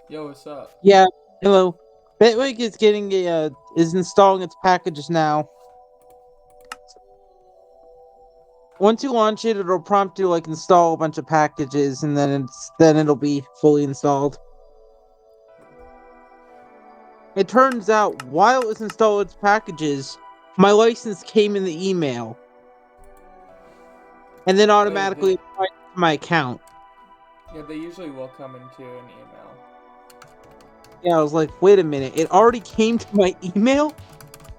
Yo, what's up? Yeah, hello. Bitwig is is installing its packages now. Once you launch it, it'll prompt you to install a bunch of packages, and then it'll be fully installed. It turns out while it was installing its packages, my license came in the email, and then Oh yeah, automatically applied to my account. they usually will come into an email. Yeah, I was like, wait a minute, it already came to my email,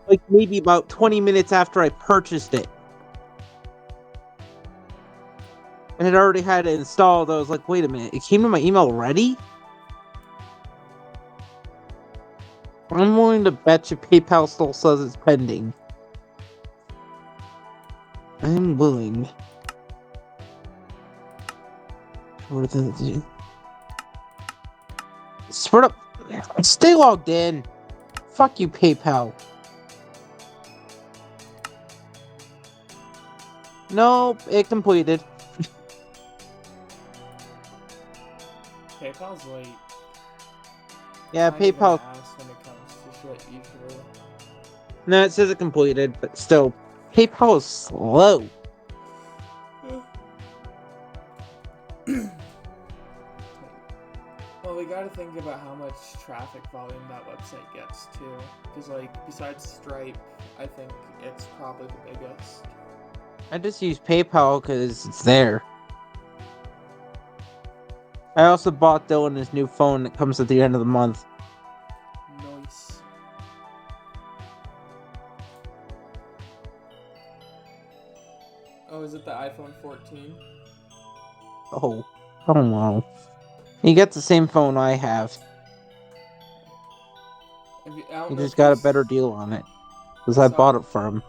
like maybe about 20 minutes after I purchased it, and it already had it installed. I was like, wait a minute, it came to my email already? I'm willing to bet you PayPal still says it's pending. I'm willing. Spread up. Stay logged in. Fuck you, PayPal. Nope, it completed. PayPal's late. Yeah, Kind of an PayPal. ass when it comes to shit usually. No, it says it completed, but still, PayPal is slow. Well, we gotta think about how much traffic volume that website gets too. Because, besides Stripe, I think it's probably the biggest. I just use PayPal because it's there. I also bought Dylan his new phone that comes at the end of the month. Nice. Oh, is it the iPhone 14? Oh, I don't know. He gets the same phone I have. I don't He know just if got you've. a better deal on it because I I saw bought it for him.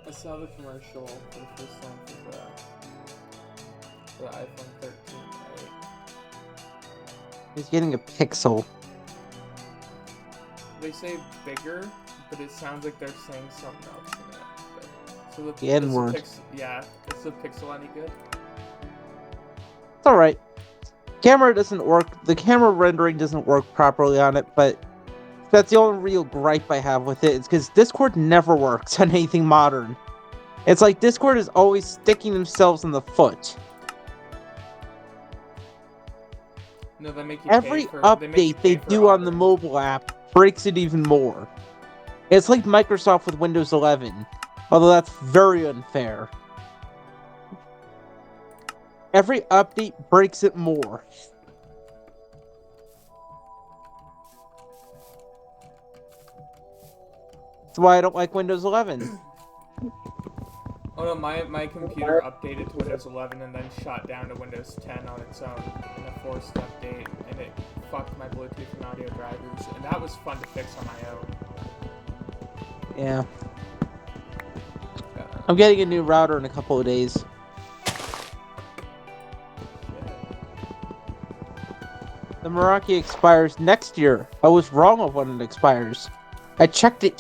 I saw the commercial for the first time for the iPhone 13, right? He's getting a Pixel. They say bigger, but it sounds like they're saying something else in it. But, so The is N the word. Pixel, yeah, is the Pixel any good? It's alright. Camera doesn't work. The camera rendering doesn't work properly on it, but that's the only real gripe I have with it. It's because Discord never works on anything modern. It's like Discord is always sticking themselves in the foot. No, Every they make you update they pay for do on the Otter. mobile app breaks it even more. It's like Microsoft with Windows 11, although that's very unfair. Every update breaks it more. That's why I don't like Windows 11. Oh no, my computer updated to Windows 11 and then shot down to Windows 10 on its own in a forced update, and it fucked my Bluetooth and audio drivers, and that was fun to fix on my own. Yeah. Uh, I'm getting a new router in a couple of days. The Meraki expires next year. I was wrong of when it expires. I checked it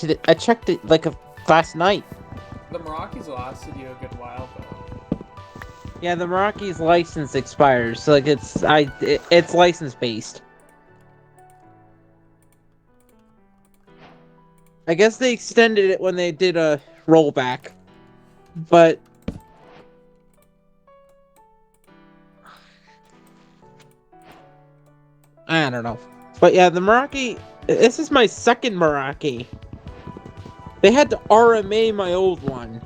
last night. the Meraki's lasted you a good while though. Yeah, the Meraki's license expires. So it's license based. I guess they extended it when they did a rollback. But I don't know. But yeah, the Meraki, this is my second Meraki. They had to RMA my old one.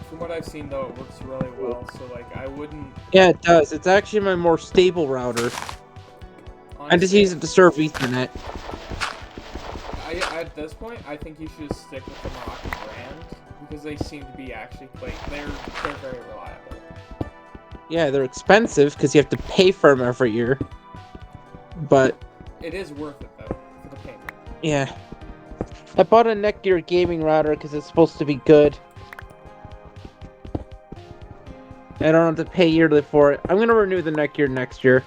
From what I've seen though, it works really well. So I wouldn't Yeah, it does. It's actually my more stable router. I just honestly. use it to serve Ethernet. At this point, I think you should stick with the Meraki brand because they seem to be actually quite. They're very reliable. Yeah, they're expensive because you have to pay for them every year. But It is worth it though for the payment. yeah, I bought a Netgear gaming router because it's supposed to be good. I don't have to pay yearly for it. I'm gonna renew the Netgear next year.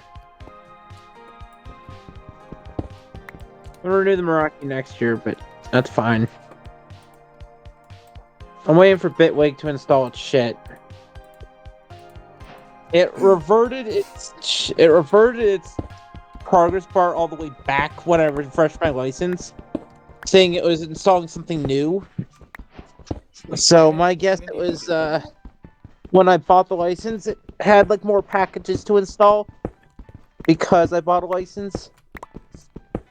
I'm gonna renew the Meraki next year, but that's fine. I'm waiting for Bitwig to install its shit. It reverted its progress bar all the way back when I refreshed my license, saying it was installing something new. So my guess it was when I bought the license, it had like more packages to install because I bought a license,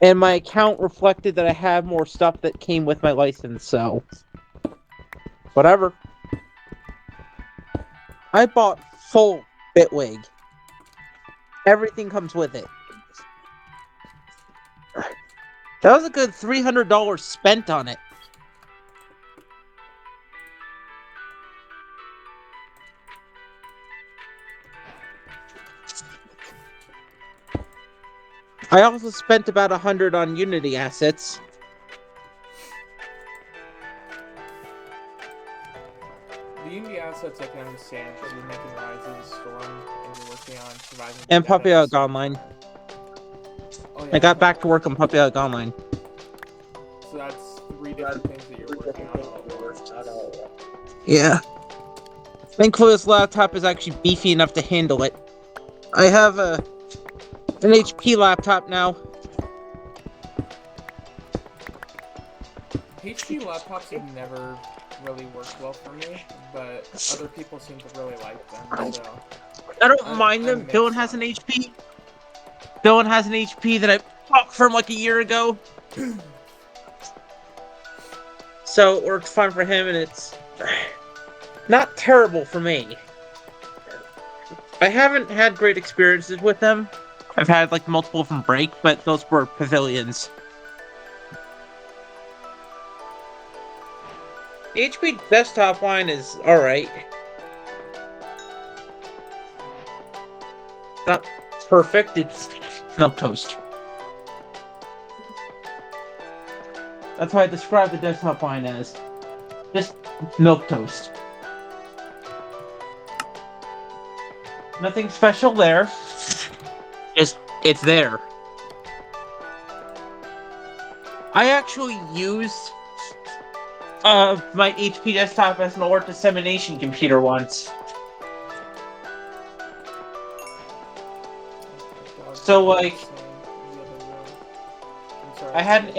and my account reflected that I had more stuff that came with my license. So whatever. I bought full Bitwig. Everything comes with it. That was a good $300 spent on it. I also spent about $100 on Unity assets. The Unity assets I can understand because you're making Rise of the Storm and you're working on Surviving the And Dead Puppy at the Dog same Online. time. Oh, yeah, I got back to work on Puppy Dog Online. So that's 3 different things that you're working on all at once. Yeah. Thankfully, this laptop is actually beefy enough to handle it. I have an HP laptop now. HP laptops have never really worked well for me, but other people seem to really like them, so... I don't mind them. Dylan has an HP. Dylan has an HP that I bought from like a year ago. So it works fine for him, and it's not terrible for me. I haven't had great experiences with them. I've had like multiple from break, but those were pavilions. The HP desktop line is alright. Not perfect, it's milquetoast. That's how I describe the desktop line as. Just milquetoast. Nothing special there. Just, it's there. I actually used my HP desktop as an alert dissemination computer once. So like, I have an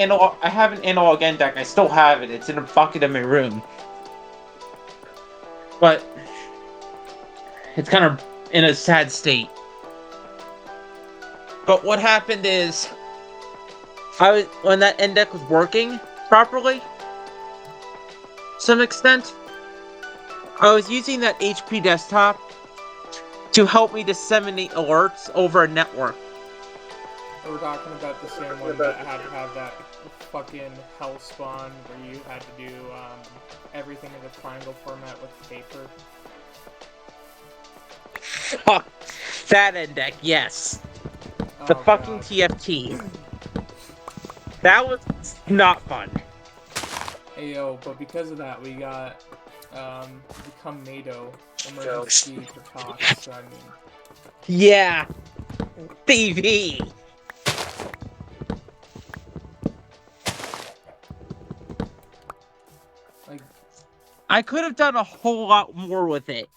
analog end deck. I still have it. It's in a bucket in my room. But it's kind of in a sad state. But what happened is, when that end deck was working properly, to some extent, I was using that HP desktop to help me disseminate alerts over a network. We're talking about the same one that had to have that fucking hell spawn where you had to do everything in the triangle format with paper. Fuck that end deck, yes. The fucking God. TFT. That was not fun. Hey yo, but because of that we got become NATO emergency for talks, so I mean. Yeah. TV. Like, I could have done a whole lot more with it.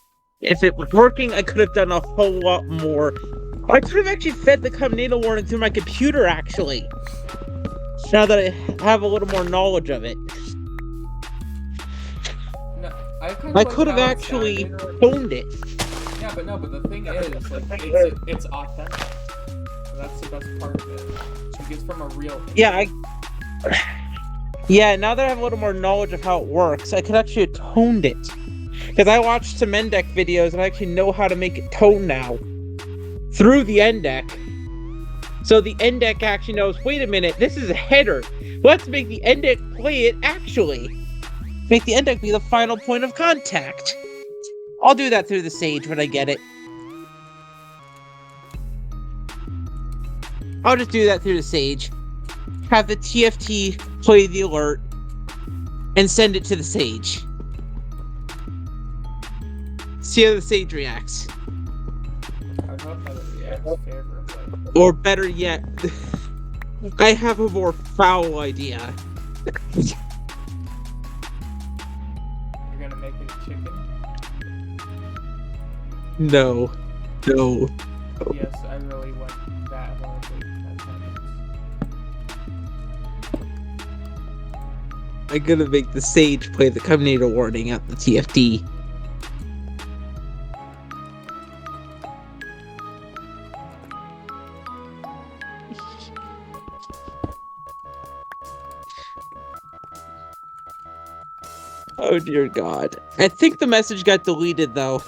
If it was working, I could have done a whole lot more. I could have actually fed the Come NATO warning through my computer, actually. Now that I have a little more knowledge of it. No, I could have actually phoned it. Yeah, but the thing is, like, it's authentic. So that's the best part of it. Like, it's from a real thing. Yeah, Yeah, now that I have a little more knowledge of how it works, I could actually have toned it. Because I watched some NDEC videos and I actually know how to make it tone now. Through the NDEC. So the NDEC actually knows, wait a minute, this is a header. Let's make the NDEC play it actually. Make the NDEC be the final point of contact. I'll do that through the Sage when I get it. I'll just do that through the Sage. Have the TFT play the alert and send it to the Sage. See how the Sage reacts. I hope that it reacts favorably. Or better yet, I have a more foul idea. You're gonna make it chicken? No. Yes, I really went that hard. I'm gonna make the Sage play the Terminator warning at the TFT. Oh dear God. I think the message got deleted though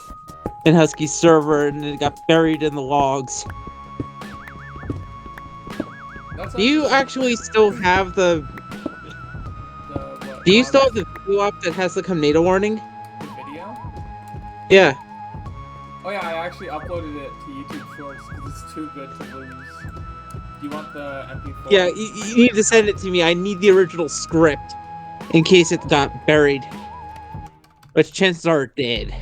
in Husky's server and it got buried in the logs. That's Do you actually still have the Do you still have the video up that has the tornado warning? The video? Yeah. Oh yeah, I actually uploaded it to YouTube Shorts because it's too good to lose. Do you want the MP4? Yeah, you need to send it to me. I need the original script in case it got buried. Which chances are it did.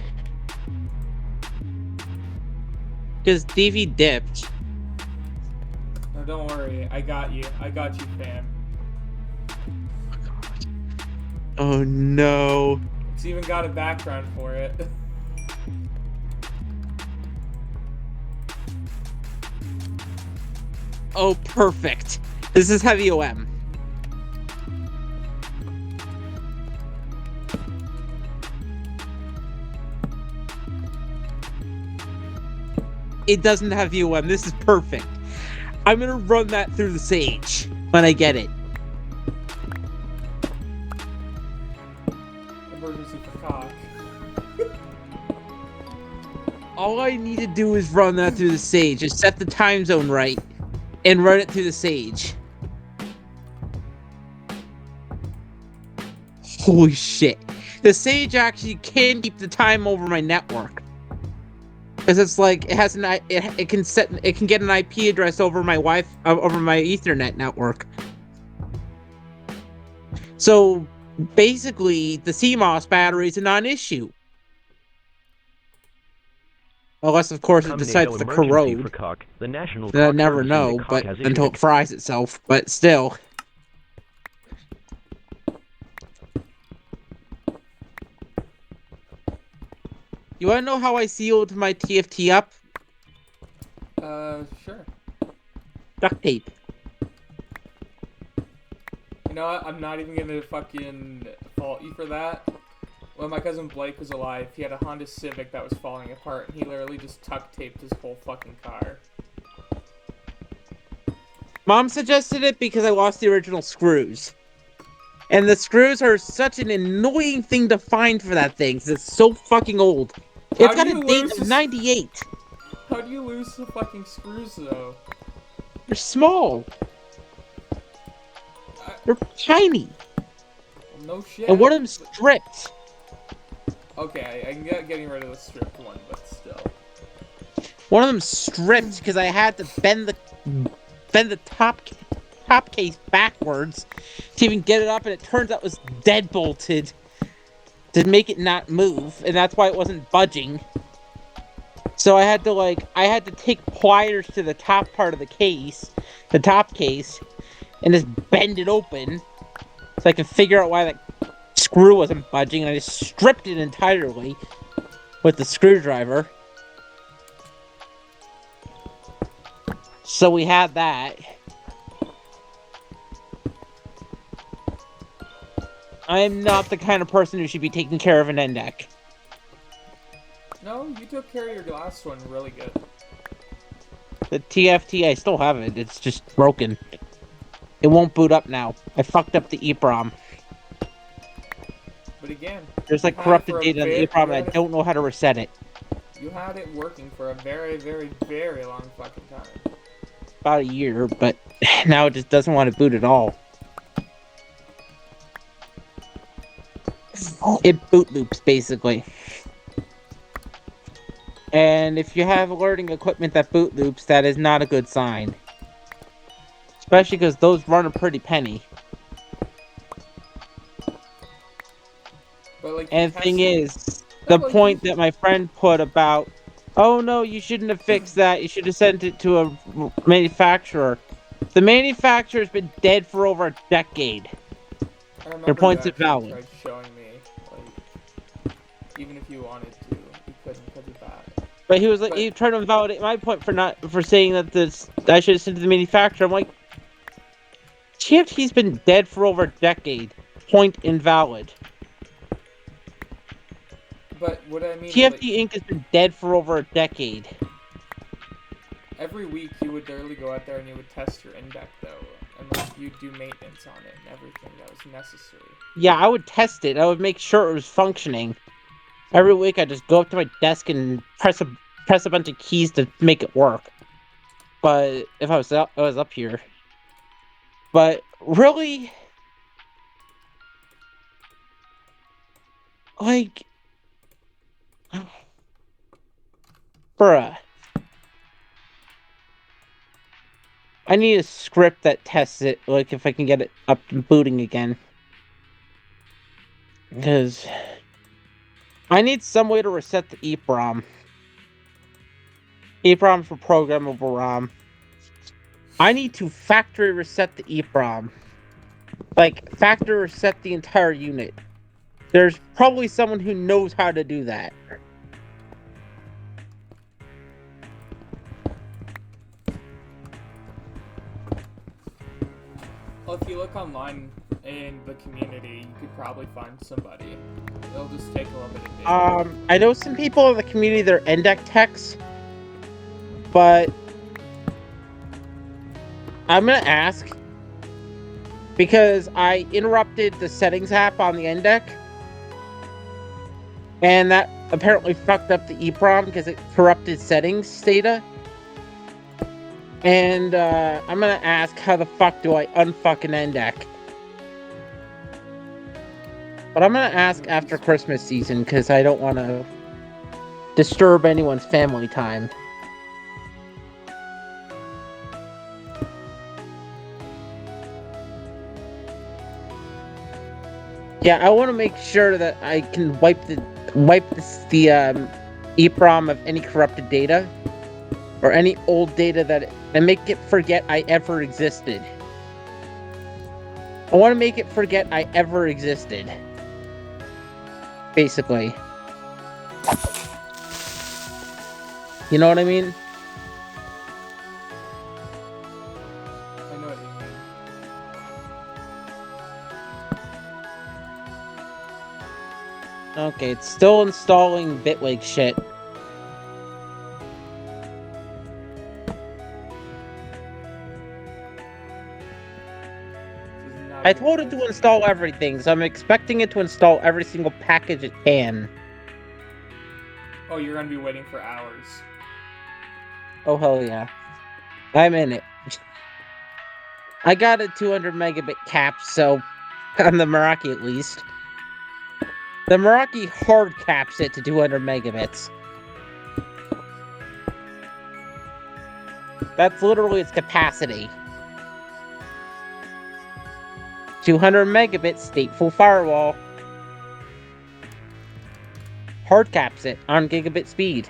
Because Davey dipped. No, don't worry. I got you. I got you, fam. Oh no. It's even got a background for it. Oh, perfect. This is heavy OM. It doesn't have UM. This is perfect. I'm gonna run that through the Sage when I get it. Emergency for cock. All I need to do is run that through the Sage. Just set the time zone right and run it through the Sage. Holy shit. The Sage actually can keep the time over my network. Because it's like it has it can get an IP address over my over my Ethernet network. So basically the CMOS battery is a non-issue. Unless of course it decides to corrode. Then I never know, but until it fries itself, but still. You wanna know how I sealed my TFT up? Sure. Duct tape. You know what? I'm not even gonna fucking fault you for that. When my cousin Blake was alive, he had a Honda Civic that was falling apart, and he literally just duct taped his whole fucking car. Mom suggested it because I lost the original screws. And the screws are such an annoying thing to find for that thing, because it's so fucking old. It's got a date of 98. How do you lose the fucking screws, though? They're small. They're tiny. Well, no shit. And one of them's stripped. Okay, I can get getting rid of the stripped one, but still. One of them's stripped because I had to bend the top case backwards to even get it up, and it turns out it was dead bolted to make it not move, and that's why it wasn't budging. So I had to take pliers to the top part of the case, the top case, and just bend it open so I could figure out why that screw wasn't budging, and I just stripped it entirely with the screwdriver. So we had that. I am not the kind of person who should be taking care of an NDEC. No, you took care of your last one really good. The TFT, I still have it. It's just broken. It won't boot up now. I fucked up the EEPROM. But again, there's like corrupted data on the EEPROM, and I don't know how to reset it. You had it working for a very, very, very long fucking time. About a year, but now it just doesn't want to boot at all. It boot loops, basically. And if you have alerting equipment that boot loops, that is not a good sign. Especially because those run a pretty penny. But like, and the thing is, the point that my friend put about, oh no, you shouldn't have fixed that, you should have sent it to a manufacturer. The manufacturer's been dead for over a decade. Their point's invalid. Tried showing me, like, even if you wanted to, you couldn't because of that. But he was like, he tried to invalidate my point for saying that I should have sent to the manufacturer. I'm like, TFT's been dead for over a decade. point invalid. But what I mean, like, TFT Inc. has been dead for over a decade. every week you would literally go out there and you would test your index though, and like you'd do maintenance on it and everything that was necessary. Yeah, I would test it. I would make sure it was functioning. Every week I just go up to my desk and press a bunch of keys to make it work. But if I was up here. But really, like, bruh, I need a script that tests it, like if I can get it up and booting again. Because I need some way to reset the EEPROM. EEPROM for programmable ROM. I need to factory reset the EEPROM. Like, factory reset the entire unit. There's probably someone who knows how to do that. Well, if you look online in the community, you could probably find somebody. It'll just take a little bit of digging. I know some people in the community, they're NDEC techs, but I'm gonna ask because I interrupted the settings app on the NDEC, and that apparently fucked up the EEPROM because it corrupted settings data. And I'm gonna ask, how the fuck do I unfuck an NDEC? But I'm gonna ask after Christmas season because I don't want to disturb anyone's family time. Yeah, I want to make sure that I can wipe the EEPROM of any corrupted data or any old data and make it forget I ever existed. I want to make it forget I ever existed. Basically. You know what I mean? I know what you mean. Okay, it's still installing Bitwig shit. I told it to install everything, so I'm expecting it to install every single package it can. Oh, you're gonna be waiting for hours. Oh, hell yeah. I'm in it. I got a 200 megabit cap, so on the Meraki at least. The Meraki hard caps it to 200 megabits. That's literally its capacity. 200 megabit stateful firewall. Hard caps it on gigabit speed.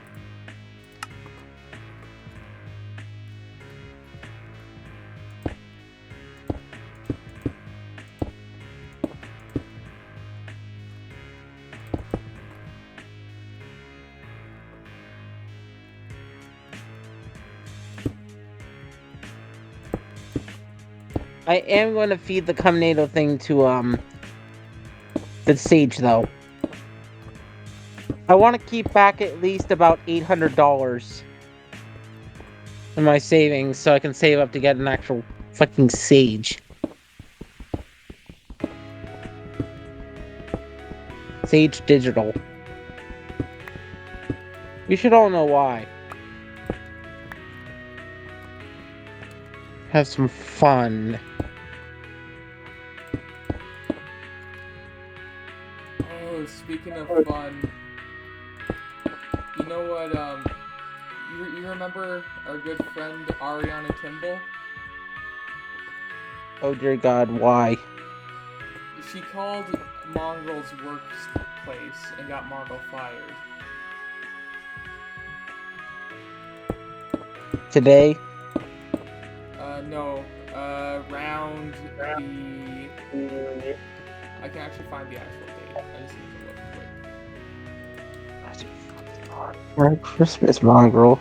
I am going to feed the Combinato thing to, the Sage, though. I want to keep back at least about $800 in my savings so I can save up to get an actual fucking Sage. Sage Digital. You should all know why. Have some fun. Oh, speaking of fun, you know what, you remember our good friend Ariana Kimball? Oh dear God, why? She called Mongrel's workplace and got Mongrel fired. Today? No, around the... I can actually find the actual date. I just need to look quick. Merry Christmas, Mongrel.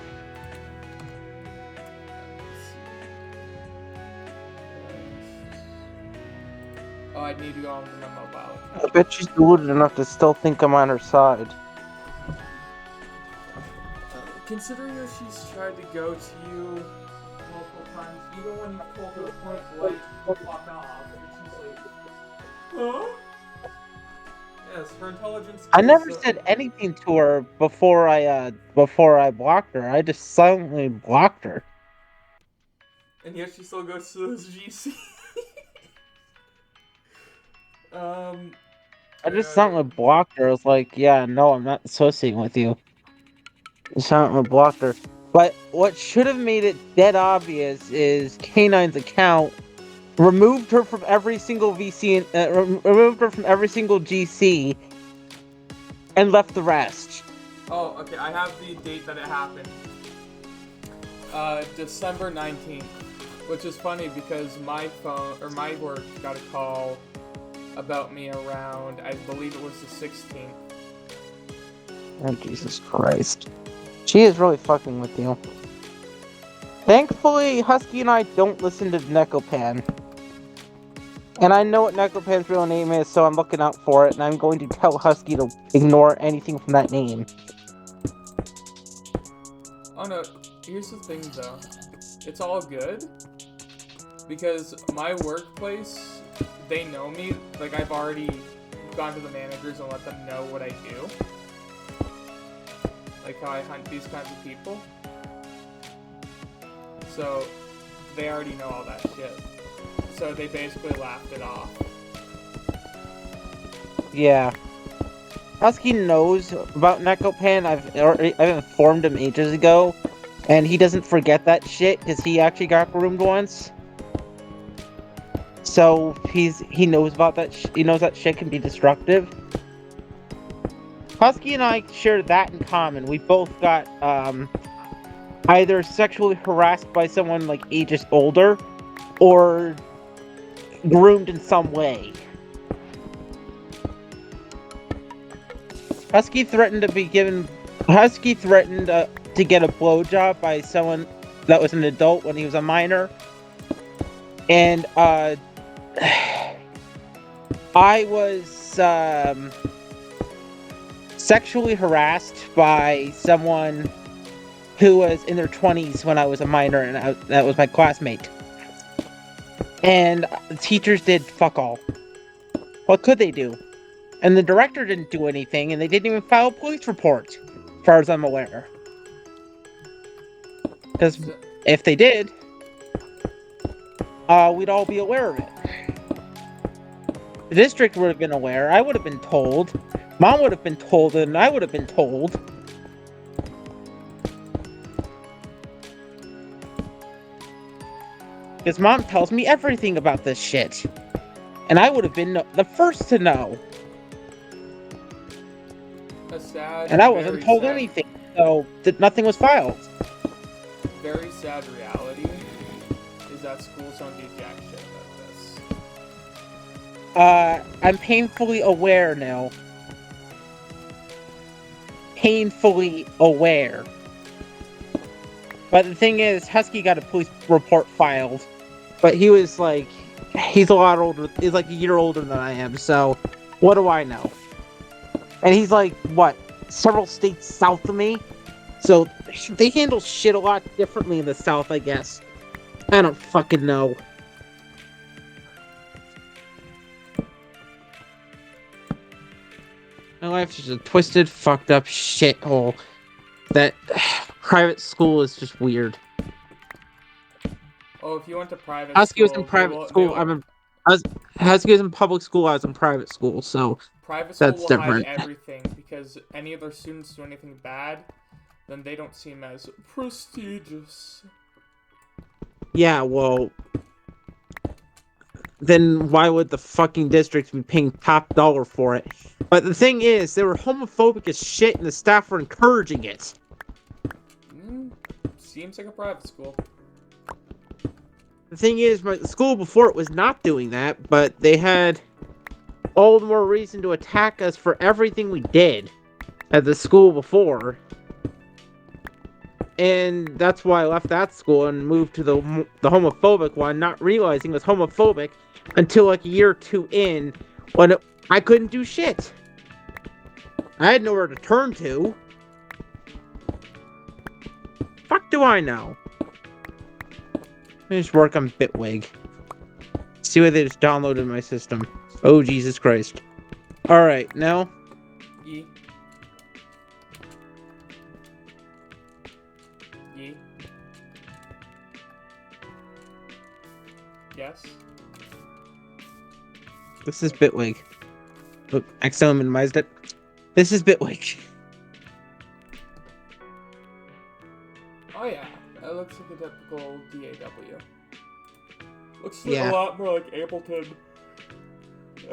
Oh, I need to go on my mobile I account. bet she's deluded enough to still think I'm on her side. Considering that she's tried to go to you multiple times, even when you told her point blank, fuck off, and she's like, huh? Yes, her intelligence I is. never said anything to her before I blocked her. I just silently blocked her. And yet she still goes to those GC. um. I just silently blocked her. I was like, yeah, no, I'm not associating with you. I silently blocked her. But what should have made it dead obvious is K9's account removed her from every single VC and removed her from every single GC and left the rest. Oh, okay. I have the date that it happened. December 19th. Which is funny because my phone or my work got a call about me around, I believe it was the 16th. Oh, Jesus Christ. She is really fucking with you. Thankfully, Husky and I don't listen to Nekopan. And I know what Nekopan's real name is, so I'm looking out for it, and I'm going to tell Husky to ignore anything from that name. Oh no, here's the thing though. It's all good. Because my workplace, they know me. Like, I've already gone to the managers and let them know what I do. Like how I hunt these kinds of people. So, they already know all that shit. So they basically laughed it off. Yeah. Husky knows about Nekopan. I've informed him ages ago. And he doesn't forget that shit, because he actually got groomed once. So, he knows about that he knows that shit can be destructive. Husky and I share that in common. We both got, either sexually harassed by someone, like, ages older, or groomed in some way. Husky threatened to get a blowjob by someone that was an adult when he was a minor. And, I was, sexually harassed by someone who was in their 20s when I was a minor, and that was my classmate. And the teachers did fuck all. What could they do? And the director didn't do anything, and they didn't even file a police report, as far as I'm aware. Because if they did, we'd all be aware of it. The district would have been aware, I would have been told, Mom would have been told, and I would have been told. Because Mom tells me everything about this shit. And I would have been the first to know. And I wasn't told anything, so nothing was filed. Very sad reality is that schools don't do jack shit about this. I'm painfully aware now. Painfully aware. But the thing is, Husky got a police report filed. But he was like, he's a lot older, he's like a year older than I am, so what do I know? And he's like, what, several states south of me? So they handle shit a lot differently in the South, I guess. I don't fucking know. My life's just a twisted, fucked up shithole. That private school is just weird. Oh, if you went to private Husky school... was in private school, Husky was in public school, I was in private school, so private school that's will different. hide everything, because any of their students do anything bad, then they don't seem as prestigious. Yeah, well, then why would the fucking districts be paying top dollar for it? But the thing is, they were homophobic as shit, and the staff were encouraging it. Seems like a private school. The thing is, the school before it was not doing that, but they had all the more reason to attack us for everything we did at the school before. and that's why I left that school and moved to the homophobic one, not realizing it was homophobic until like a year or two in, when I couldn't do shit. I had nowhere to turn to. Fuck do I know? Let me just work on Bitwig. See what they just downloaded my system. Oh, Jesus Christ. Alright, now. E. E. Yes. This is Bitwig. Oop, accidentally minimized it. This is Bitwig. Oh yeah, that looks like a typical DAW. Looks Yeah. a lot more like Ableton.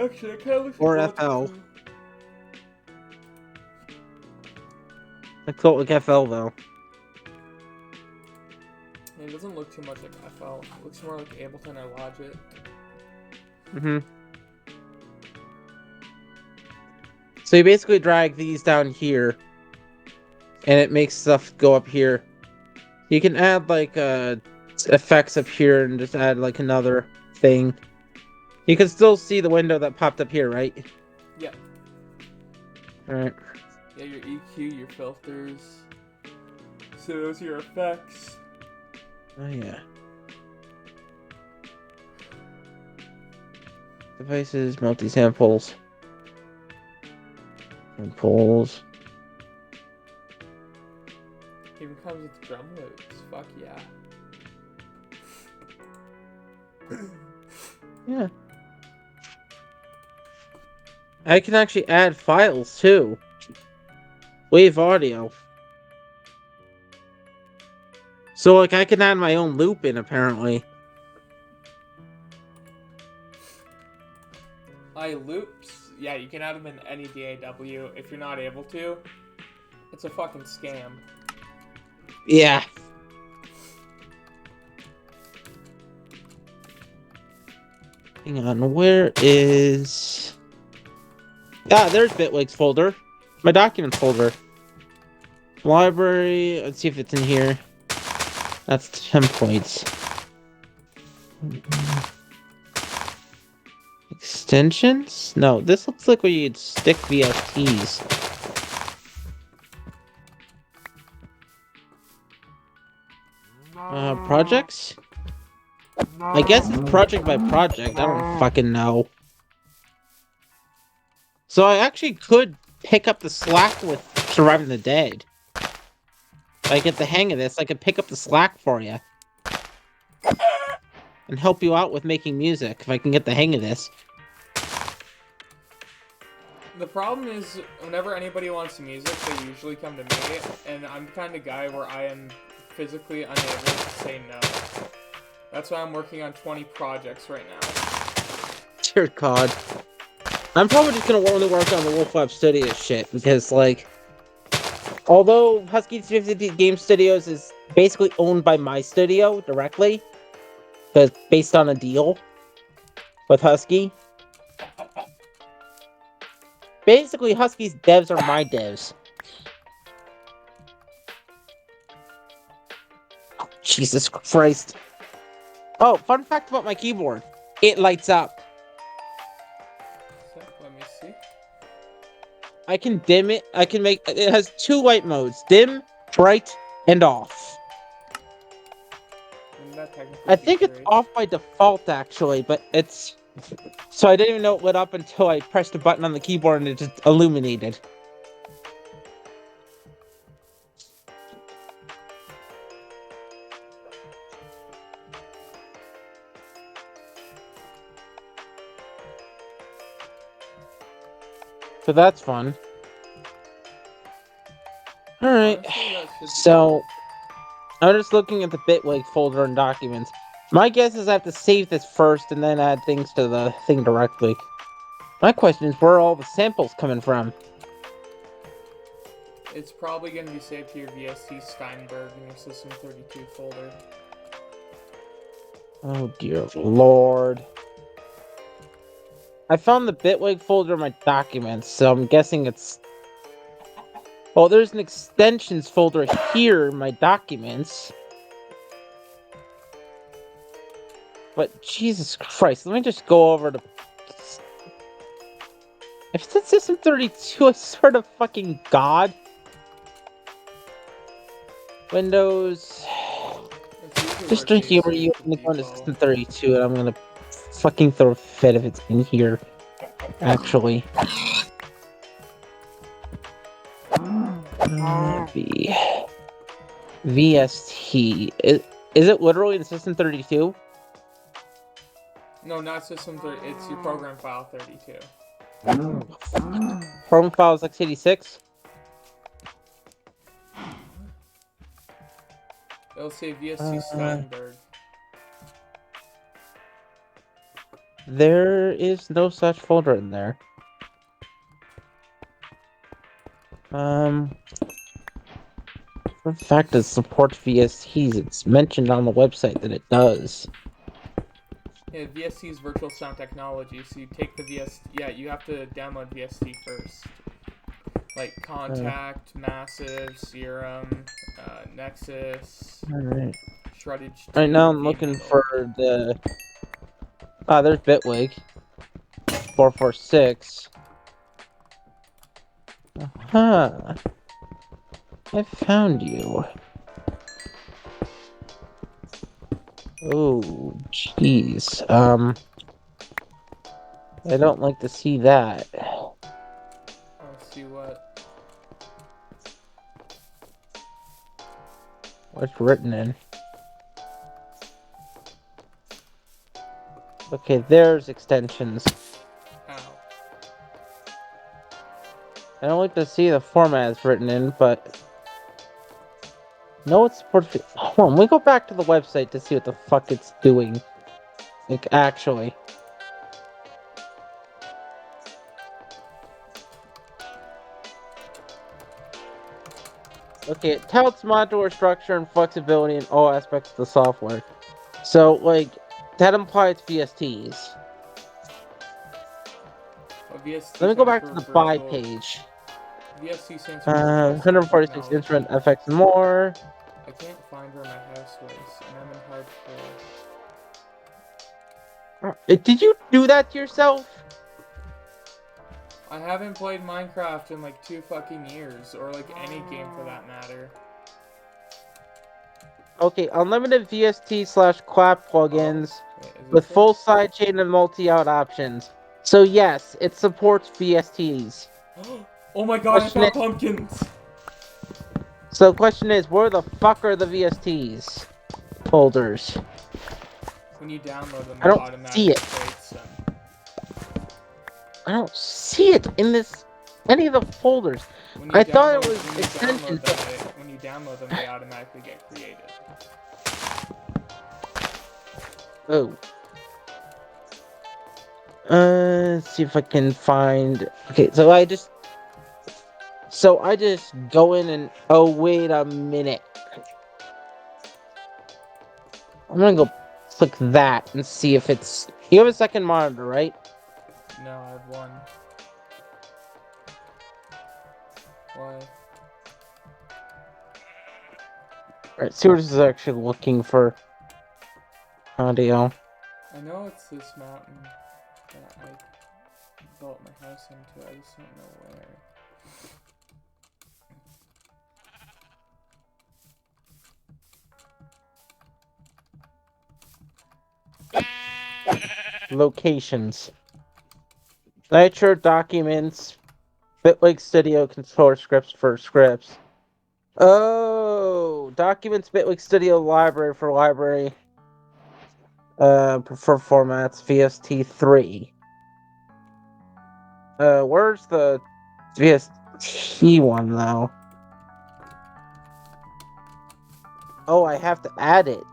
Actually, it kind of looks Or like FL. I call it like FL though. It doesn't look too much like FL. It looks more like Ableton or Logic. Mm-hmm. So you basically drag these down here, and it makes stuff go up here. You can add like effects up here and just add like another thing. You can still see the window that popped up here, right? Yeah. Alright. Yeah, your EQ, your filters. So those are your effects. Oh yeah. Devices, multi-samples. Samples. Even comes with drum loops. Fuck yeah. Yeah. I can actually add files too. Wave audio. So like I can add my own loop in apparently. Loops. Yeah, you can add them in any DAW. If you're not able to, it's a fucking scam. Yeah. Hang on, where is... Ah, there's Bitwig's folder. My documents folder. Library, let's see if it's in here. That's templates. Extensions? No, this looks like where you'd stick VSTs. Projects? I guess it's project by project. I don't fucking know. So I actually could pick up the slack with Surviving the Dead. If I get the hang of this, I could pick up the slack for you. And help you out with making music, if I can get the hang of this. The problem is, whenever anybody wants music, they usually come to me, and I'm the kind of guy where I am physically unable to say no. That's why I'm working on 20 projects right now. Dear God. I'm probably just gonna only work on the Wolf Lab Studios shit, because, like... Although Husky 50 Game Studios is basically owned by my studio directly, because based on a deal with Husky. Basically, Husky's devs are my devs. Oh, Jesus Christ. Oh, fun fact about my keyboard. It lights up. So, let me see. I can dim it. I can make... It has 2 light modes. Dim, bright, and off. I think it's off by default, actually, but it's... So I didn't even know it lit up until I pressed a button on the keyboard and it just illuminated. So that's fun. Alright, so... I'm just looking at the Bitwig folder and documents. My guess is I have to save this first and then add things to the thing directly. My question is, where are all the samples coming from? It's probably going to be saved to your VST Steinberg in your System 32 folder. Oh dear lord. I found the Bitwig folder in my documents, so I'm guessing it's... Oh, there's an extensions folder here in my documents. But Jesus Christ, let me just go over to... If it's in System 32, I swear to fucking God. Windows... It's usually Just where to it humor basically you, from I'm going to default. System 32, and I'm gonna fucking throw a fit if it's in here. Actually. VST. Is it literally in System 32? No, not System 30. It's your program file 32. Program files x86? It'll say VST standard. There is no such folder in there. In fact, it supports VSTs. It's mentioned on the website that it does. Yeah, VST is virtual sound technology, so you take the VST. Yeah, you have to download VST first. Like Contact, Massive, Serum, Nexus, Alright. Shreddage 2, Right now I'm looking for the... Ah, there's Bitwig. 446. Huh. I found you. Oh, jeez. I don't like to see that. Let's see what. What's written in? Okay, there's extensions. Ow. I don't like to see the format it's written in, but... No, it's supports... Hold on, we go back to the website to see what the fuck it's doing. Like, actually. Okay, it touts modular structure and flexibility in all aspects of the software. So, like, that implies VSTs. Well, VST Let me go stands back to for the buy virtual. page. VST stands for virtual sound 146 technology. instrument FX and more. I can't find where my house was, and I'm in hardcore. Did you do that to yourself? I haven't played Minecraft in like 2 fucking years, or like any game for that matter. Okay, unlimited VST slash clap plugins Wait, is with this full it? sidechain and multi-out options. So yes, it supports VSTs. Oh my god, I Question found is, pumpkins! so question is, where the fuck are the VSTs folders? When you download them, I it don't see automatically it. creates them. I don't see it in any of the folders. When you I thought it download, was when you extensions. download them, they automatically get created. Oh. Let's see if I can find... Okay, so I just go in and... Oh, wait a minute. I'm gonna go click that and see if it's... You have a second monitor, right? No, I have one. Why? Alright, see what this is actually looking for. Audio. I know it's this mountain that I built my house into, I just don't know where. Locations. Nitro documents. Bitwig Studio controller scripts for scripts. Oh, documents Bitwig Studio library for library. Prefer formats VST3. Where's the VST one though? Oh, I have to add it.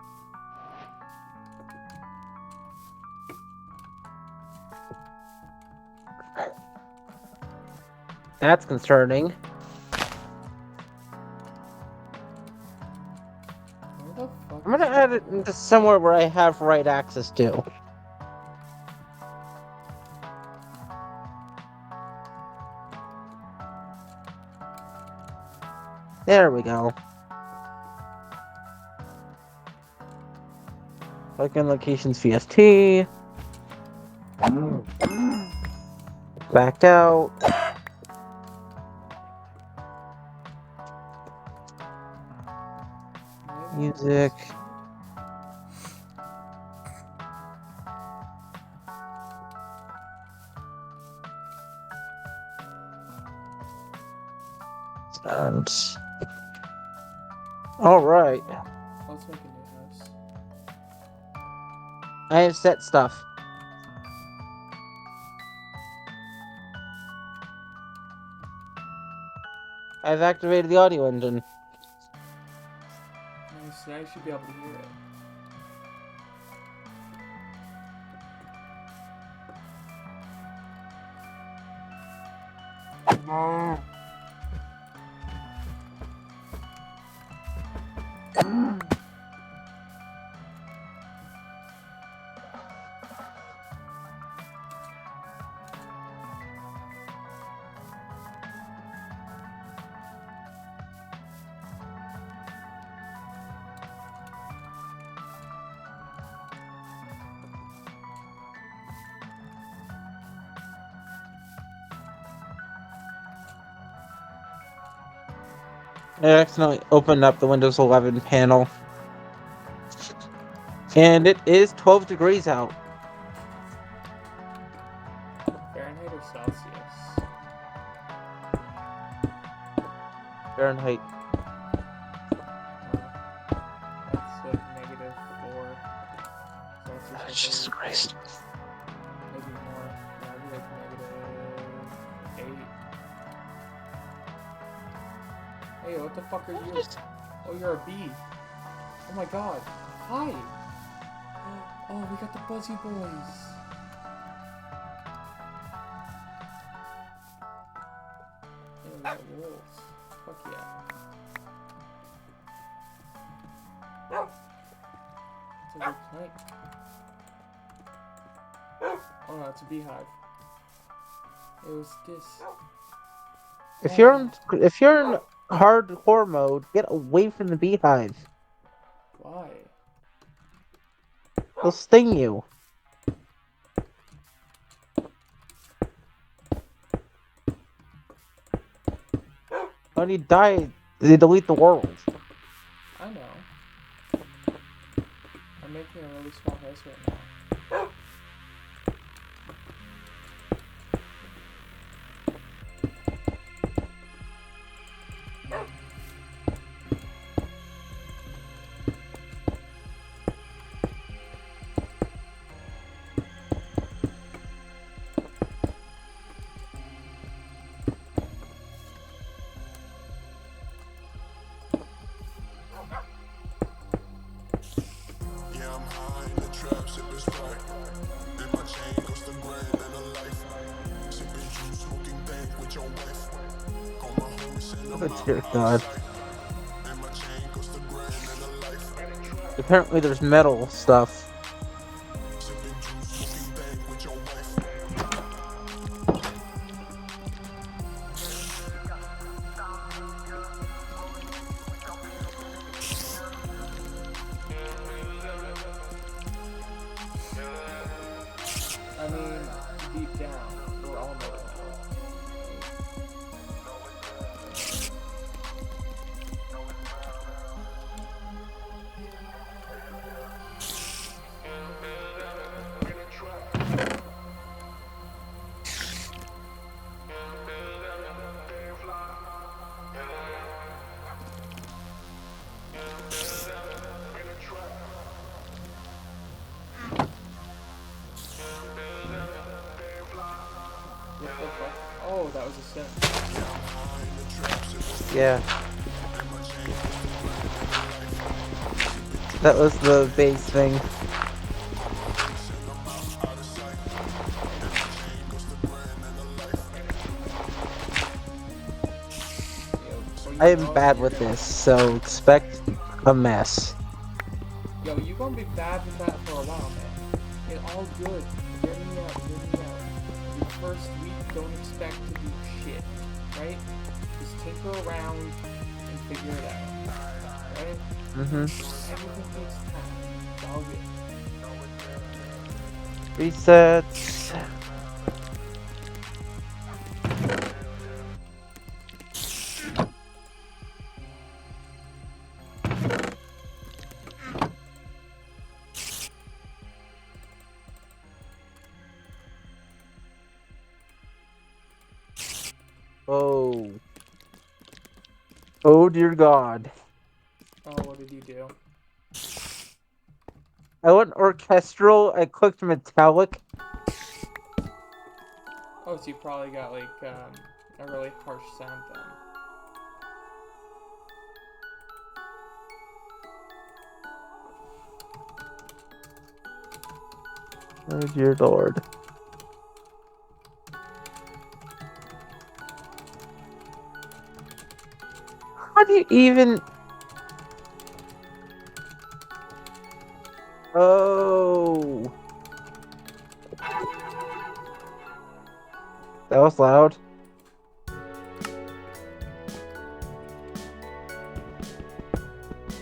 That's concerning. Where the fuck I'm gonna is add it that? into somewhere where I have right access to. There we go. Login locations VST. Back out. Music. And all right, Let's make a new house. I have set stuff. I've activated the audio engine. Nice, now you should be able to hear it. I accidentally opened up the Windows 11 panel. And it is 12 degrees out. Fahrenheit or Celsius? Fahrenheit. That's like -4 Celsius. I Jesus think. Christ. Maybe more. Yeah, maybe like -8. Hey, what the fuck are you? Oh, you're a bee. Oh my god. Hi. Oh, we got the Buzzy Boys. Yeah, we got wolves. Fuck yeah. It's a good plank. Oh no, it's a beehive. It was this. If you're in hardcore mode, get away from the beehive. Why? They'll sting you. When you die, they delete the world. I know. I'm making a really small house right now. Oh dear God. Apparently there's metal stuff. I mean, deep down, we're all metal. What the fuck? Oh, that was a sin. Yeah. That was the base thing. I am bad with this, so expect a mess. Yo, you gonna be bad with that for a while, man. It's all good. Hear me out, hear me out. Your first week, don't expect to do shit, right? Just tinker around and figure it out. Right? Mm-hmm. Everything takes time. It's all good. Resets. Oh. Oh dear God. Oh, what did you do? I went orchestral, I clicked metallic. Oh, so you probably got like a really harsh sound then. Oh dear Lord. How do you even... Oh. That was loud.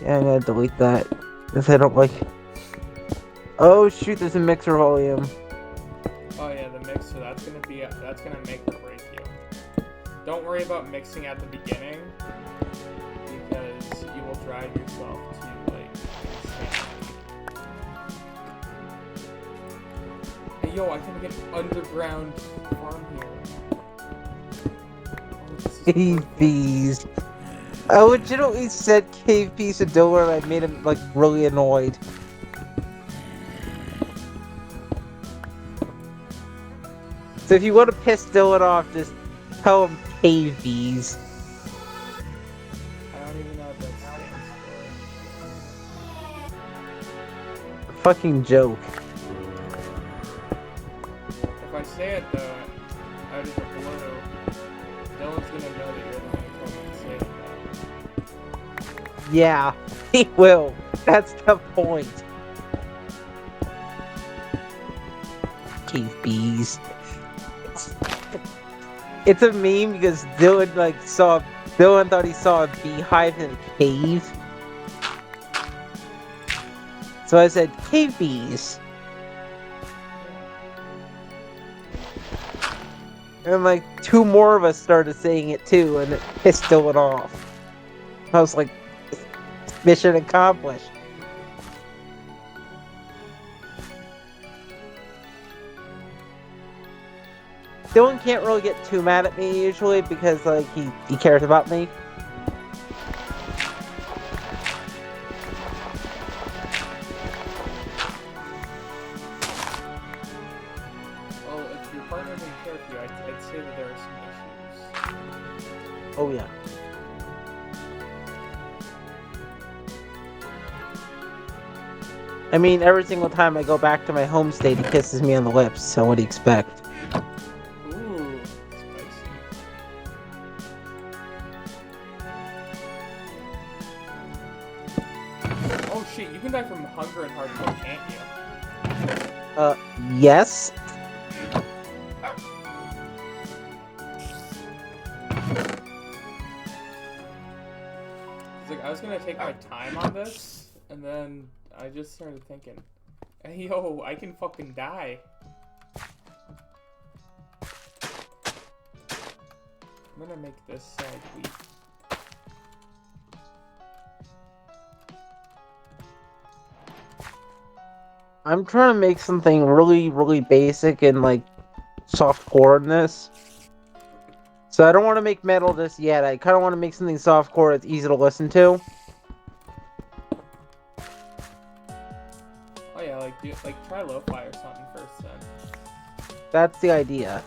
Yeah, I'm gonna delete that. Because I don't like... Oh shoot, there's a mixer volume. Oh yeah, the mixer, that's gonna make or break you. Don't worry about mixing at the beginning, because you will drive yourself to like insanity. Hey yo, I can get underground farm here. Oh, this is Cave perfect. bees. I legitimately said cave piece of Diller and I made him like really annoyed. So if you want to piss Dylan off, just tell him cave bees. I don't even know what that stands for. Fucking joke. If I say it though, out of the blue, Dylan's gonna know that you're the one who told me to say that. Yeah, he will. That's the point. Cave bees. It's a meme because Dylan thought he saw a beehive in a cave. So I said cave bees. And like two more of us started saying it too, and it pissed Dylan off. I was like, mission accomplished. Dylan can't really get too mad at me usually because like he cares about me. Well, if your partner didn't care for you, I'd say that there are some issues. Oh yeah. I mean, every single time I go back to my home state, he kisses me on the lips, so what do you expect? Ooh, spicy. Oh shit, you can die from hunger and hardcore, can't you? Yes? It's like, I was gonna take my time on this, and then I just started thinking, hey yo, I can fucking die. I'm gonna make this side weak. I'm trying to make something really, really basic and like softcore in this. So I don't want to make metal just yet. I kind of want to make something softcore that's easy to listen to. Oh yeah, like try lo-fi or something first then. That's the idea.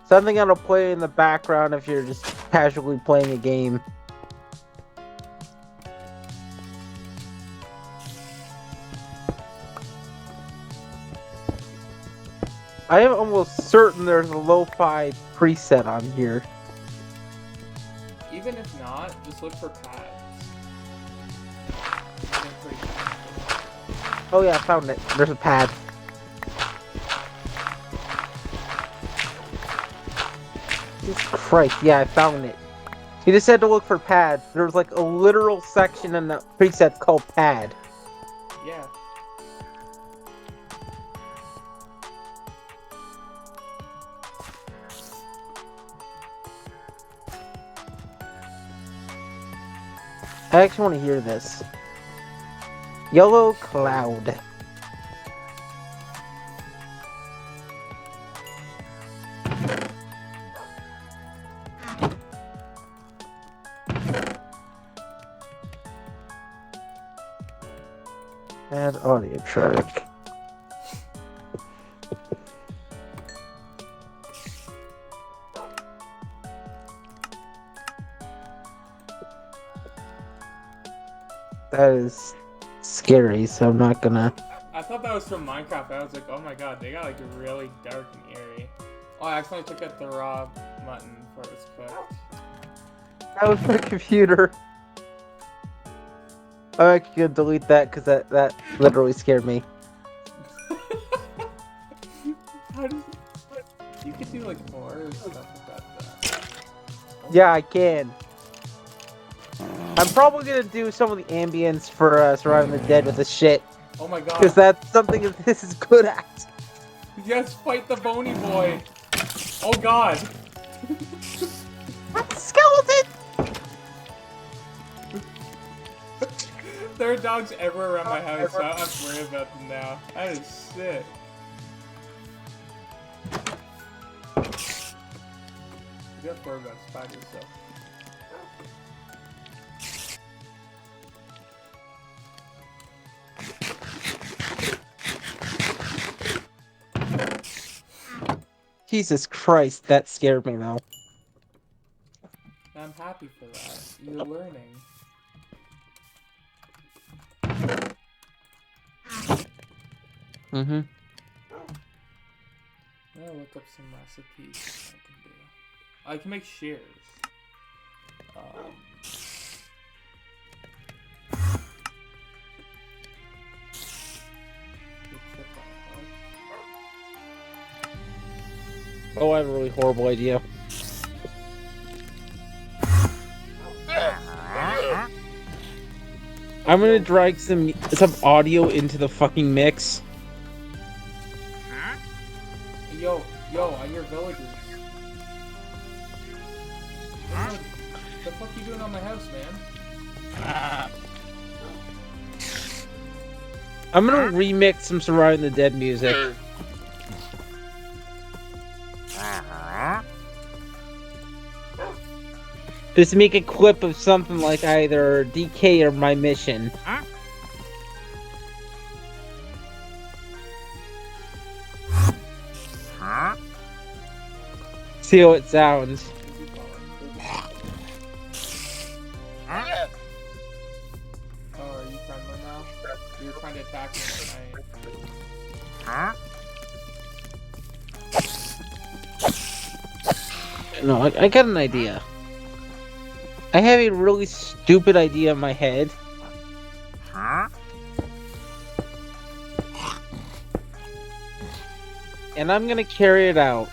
Something that'll play in the background if you're just casually playing a game. I am almost certain there's a lo-fi preset on here. Even if not, just look for pads. They're pretty good. Oh yeah, I found it. There's a pad. Jesus Christ, yeah, I found it. You just had to look for pad. There was like a literal section in the preset called pad. Yeah. I actually want to hear this. Yellow Cloud. Add audio track. That is scary, so I'm not gonna. I thought that was from Minecraft. I was like, oh my god, they got like really dark and eerie. Oh, I accidentally took out the raw mutton before it was cooked. That was my computer. I'm actually gonna delete that because that literally scared me. How does you could do like horror stuff with that? Yeah, I can. I'm probably gonna do some of the ambience for Surviving the Dead with this shit. Oh my god. Because that's something that this is good at. Yes, fight the bony boy. Oh god. Skeleton! There are dogs everywhere around my house, so I don't have to worry about them now. That is sick. You got to worry about spiders, though. Jesus Christ, that scared me though. I'm happy for that. You're learning. Mm-hmm. I'll look up some recipes I can do. I can make shears. Oh, I have a really horrible idea. I'm gonna drag some audio into the fucking mix. Yo, I hear villagers. What the fuck you doing on my house, man? I'm gonna remix some Surviving the Dead music. Just make a clip of something like either DK or My Mission. See how it sounds. Oh, are you friendly now? You're trying to attack me tonight. No, I got an idea. I have a really stupid idea in my head. And I'm gonna carry it out.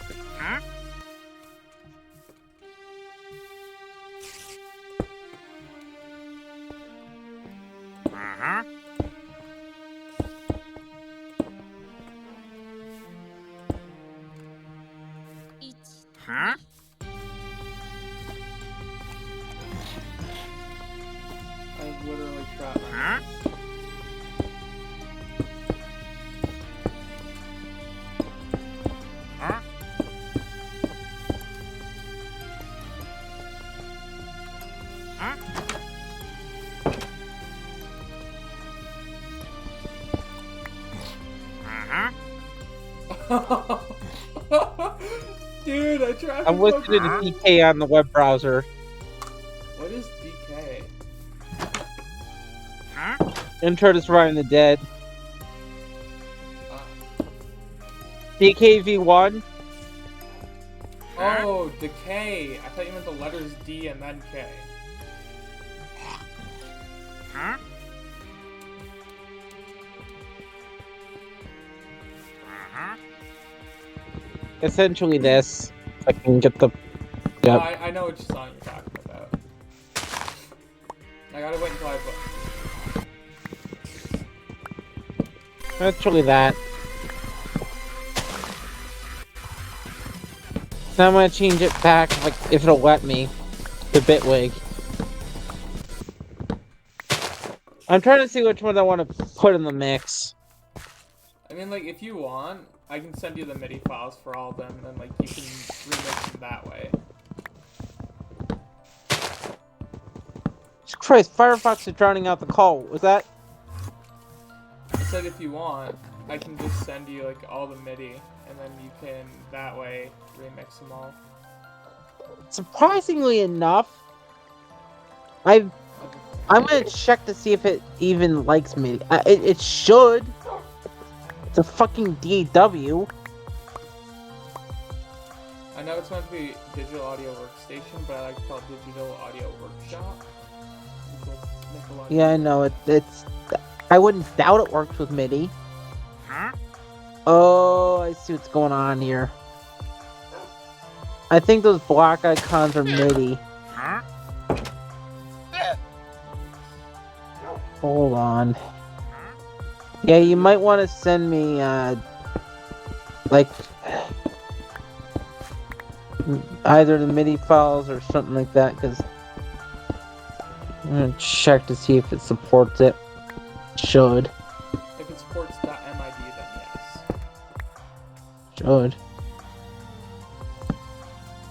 I've literally trapped my Dude, I trapped I'm listening to DK on the web browser. What is DK? Intro to Surviving the Dead. DKV1. Oh, decay. I thought you meant the letters D and then K. Essentially this. I can get the... Oh, Yep. I know which song you're talking about. I gotta wait until I book. That's really that. Now I'm gonna change it back, like, if it'll let me, to Bitwig. I'm trying to see which one I want to put in the mix. I mean, like, if you want, I can send you the MIDI files for all of them, and then, like, you can remix them that way. Jesus Christ, Firefox is drowning out the call. Was that? I said if you want, I can just send you, like, all the MIDI, and then you can, that way, remix them all. Surprisingly enough, I'm gonna check to see if it even likes MIDI. It should. It's a fucking DAW. I know it's meant to be Digital Audio Workstation, but I like to call it Digital Audio Workshop. Yeah, I know it's. I wouldn't doubt it works with MIDI. Oh, I see what's going on here. I think those black icons are MIDI. Hold on. Yeah, you might want to send me, like, either the MIDI files or something like that, because I'm gonna check to see if it supports it. Should. If it supports .mid, then yes. Should.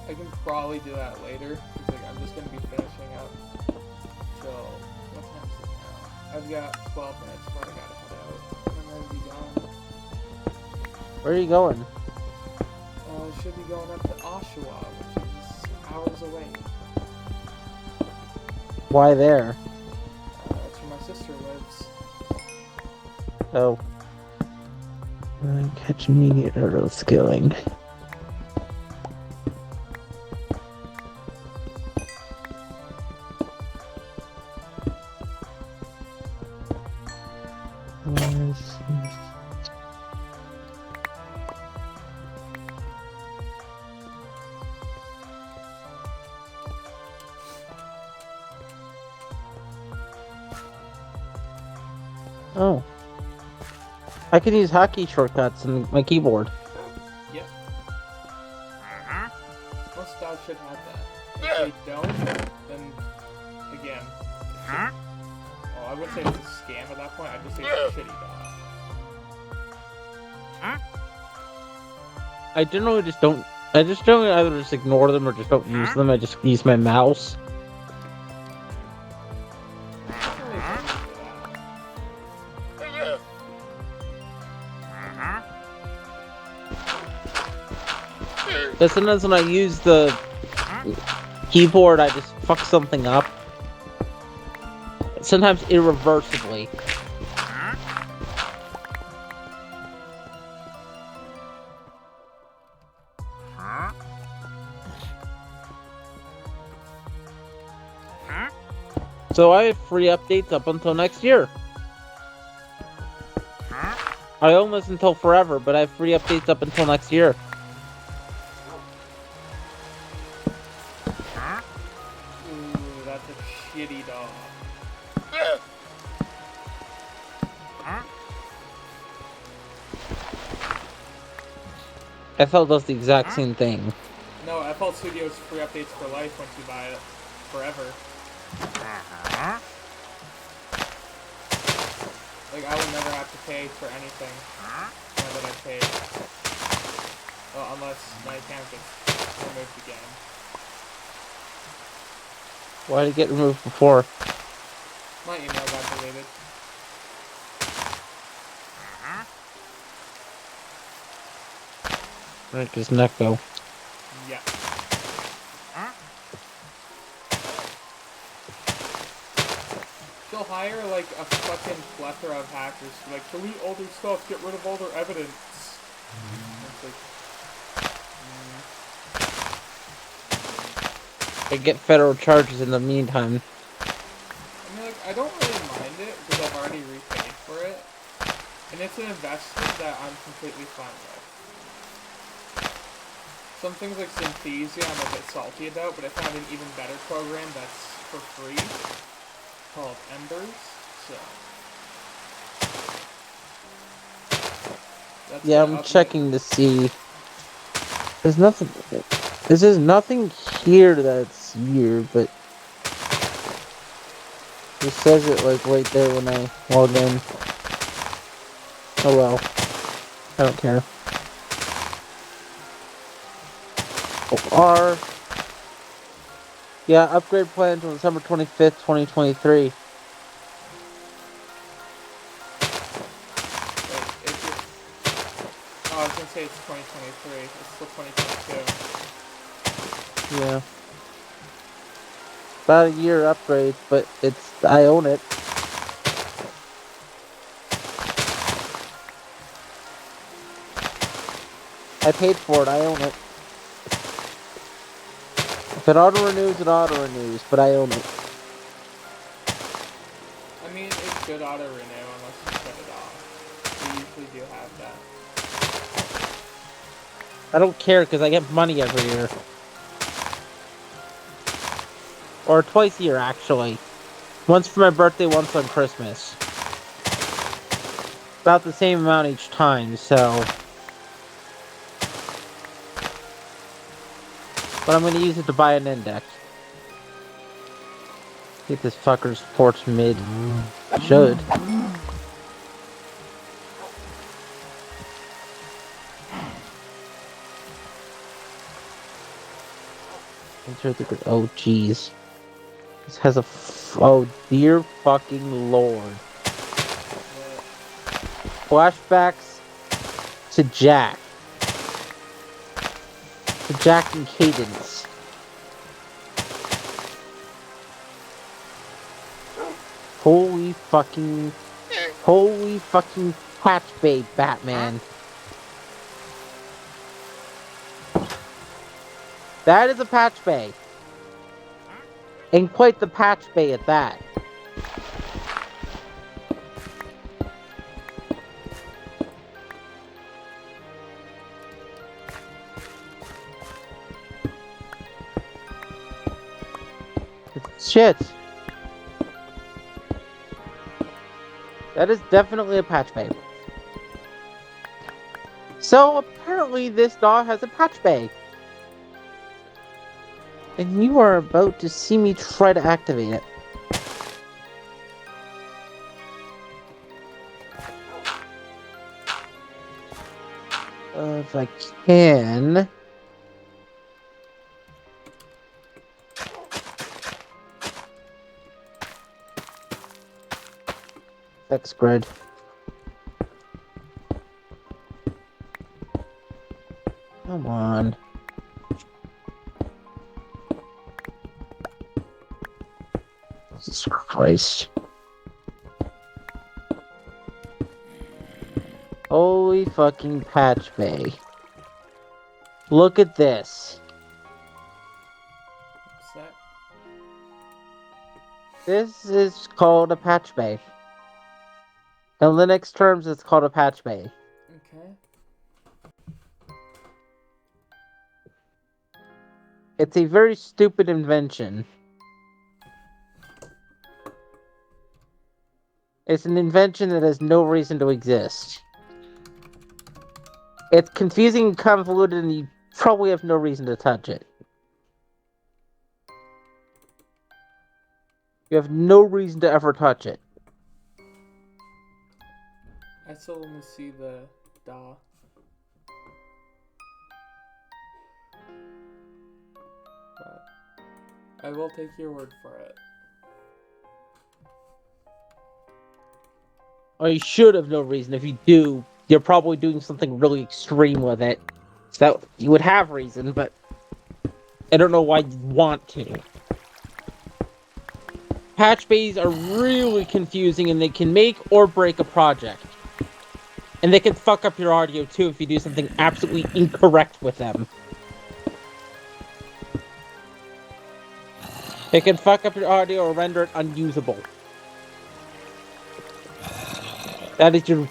I can probably do that later, because like, I'm just going to be finishing up till, what time is it now? I've got 12 minutes before I gotta head out, and then I'll be gone. Where are you going? I should be going up to Oshawa, which is hours away. Why there? That's where my sister lives. Oh. Catch immediate hurdle skilling. Oh. I can use hotkey shortcuts in my keyboard. Yep. Most dogs should have that. If they don't, then again, it's just, well, I wouldn't say it's a scam at that point. I'd just say it's a shitty dog. I generally just don't. I just generally either just ignore them or just don't use them. I just use my mouse. But sometimes when I use the keyboard, I just fuck something up. Sometimes irreversibly. So I have free updates up until next year. I own this until forever, but I have free updates up until next year. Ooh, that's a shitty dog. FL does the exact same thing. No, FL Studio's free updates for life once you buy it. Forever. Like, I will never have to pay for anything now that I paid. Well, unless my account gets removed again. Why did it get removed before? My email got deleted. Right, does neck go? Yeah. They'll hire, like, a fucking plethora of hackers to, like, delete all their stuff, get rid of all their evidence. It's like... I get federal charges in the meantime. I mean, like, I don't really mind it, because I've already repaid for it. And it's an investment that I'm completely fine with. Some things like Synthesia I'm a bit salty about, but I found an even better program that's for free. called Embers. So that's Yeah, gonna I'm up my. checking to see. There's nothing. There's nothing here that's weird, but it says it like right there when I log in. Oh well, I don't care. R. Yeah, upgrade plan until December 25th, 2023. Wait, if you. Oh, I was gonna say it's 2023. It's still 2022. Yeah. About a year upgrade, but I own it. I paid for it, I own it. If it auto-renews, it auto-renews, but I own it. I mean, it should auto renew unless you shut it off. We usually do have that. I don't care because I get money every year. Or twice a year, actually. Once for my birthday, once on Christmas. About the same amount each time, so... But I'm going to use it to buy an index. Get this fucker's porch mid. Should. Oh, jeez. This has a... Oh, dear fucking lord. Flashbacks to Jack. To Jack and Cadence. Holy fucking patch bay, Batman. That is a patch bay. And quite the patch bay at that. Shit. That is definitely a patch bay. So apparently this dog has a patch bay. And you are about to see me try to activate it. If I can... X grid. Come on. Jesus Christ. Holy fucking patch bay. Look at this. What's that? This is called a patch bay. In Linux terms, it's called a patch bay. Okay. It's a very stupid invention. It's an invention that has no reason to exist. It's confusing and convoluted, and you probably have no reason to touch it. You have no reason to ever touch it. I still want to see the DAW. But I will take your word for it. Or you should have no reason. If you do, you're probably doing something really extreme with it. So you would have reason, but I don't know why you'd want to. Patch bays are really confusing, and they can make or break a project. And they can fuck up your audio too if you do something absolutely incorrect with them. It can fuck up your audio or render it unusable. That is your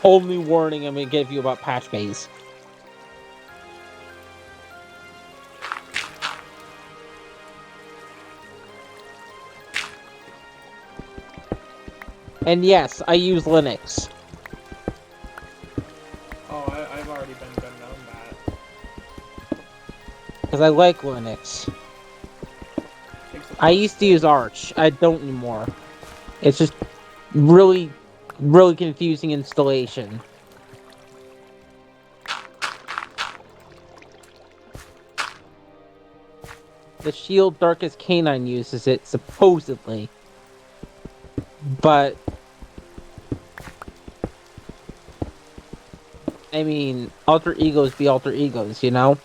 only warning I'm going to give you about patch bays. And yes, I use Linux. Oh, I've already been known that. Because I like Linux. I used to use Arch. I don't anymore. It's just really, really confusing installation. The Shield Darkest Canine uses it, supposedly. But I mean, alter egos be alter egos, you know?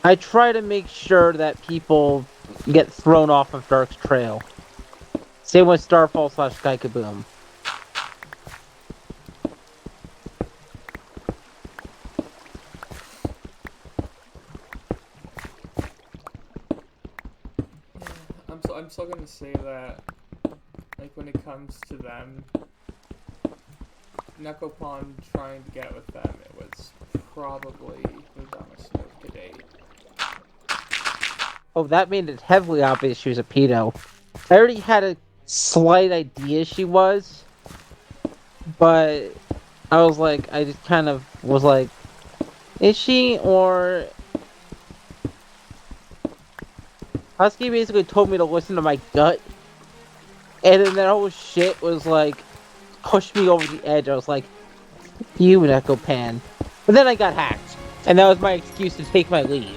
I try to make sure that people get thrown off of Dark's trail. Same with Starfall / Skykaboom. I'm still gonna say that, like, when it comes to them, Necopon trying to get with them, it was probably the dumbest move to date. Oh, that made it heavily obvious she was a pedo. I already had a slight idea she was, but I was like, I just kind of was like, is she, or... Husky basically told me to listen to my gut, and then that whole shit was like, pushed me over the edge. I was like, you and Echo Pan. But then I got hacked, and that was my excuse to take my leave.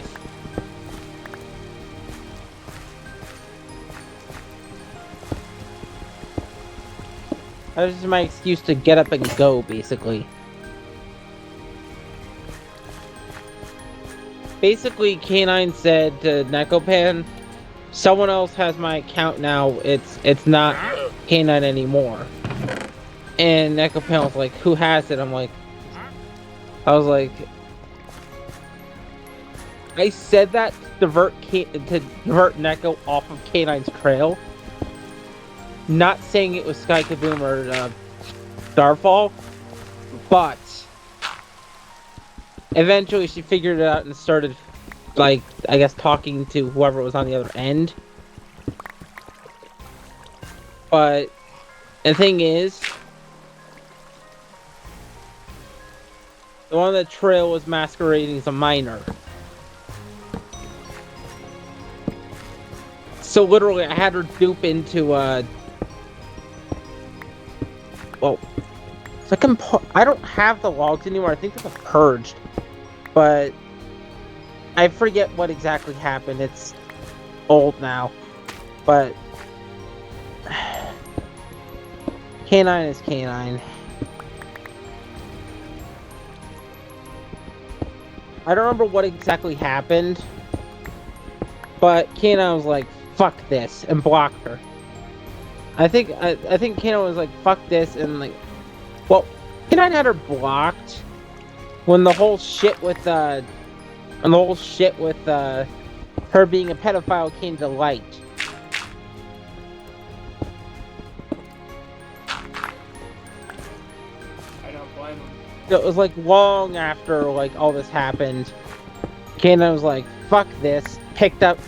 That was just my excuse to get up and go, basically. Basically, K9 said to Nekopan, someone else has my account now, it's not K9 anymore. And Nekopan was like, who has it? I was like, I said that to divert Neko off of K9's trail. Not saying it was Skykaboom or Starfall, but eventually she figured it out and started, like, I guess talking to whoever was on the other end. But the thing is, the one on the trail was masquerading as a minor. So literally, I had her dupe into, well, so I don't have the logs anymore. I think they were purged. But I forget what exactly happened. It's old now. But K9 is K9. I don't remember what exactly happened. But K9 was like, fuck this, and blocked her. I think K9 was like, fuck this, and like, well, K9 had her blocked when the whole shit with her being a pedophile came to light. I don't blame him. It was like long after like all this happened. K9 was like, fuck this, packed up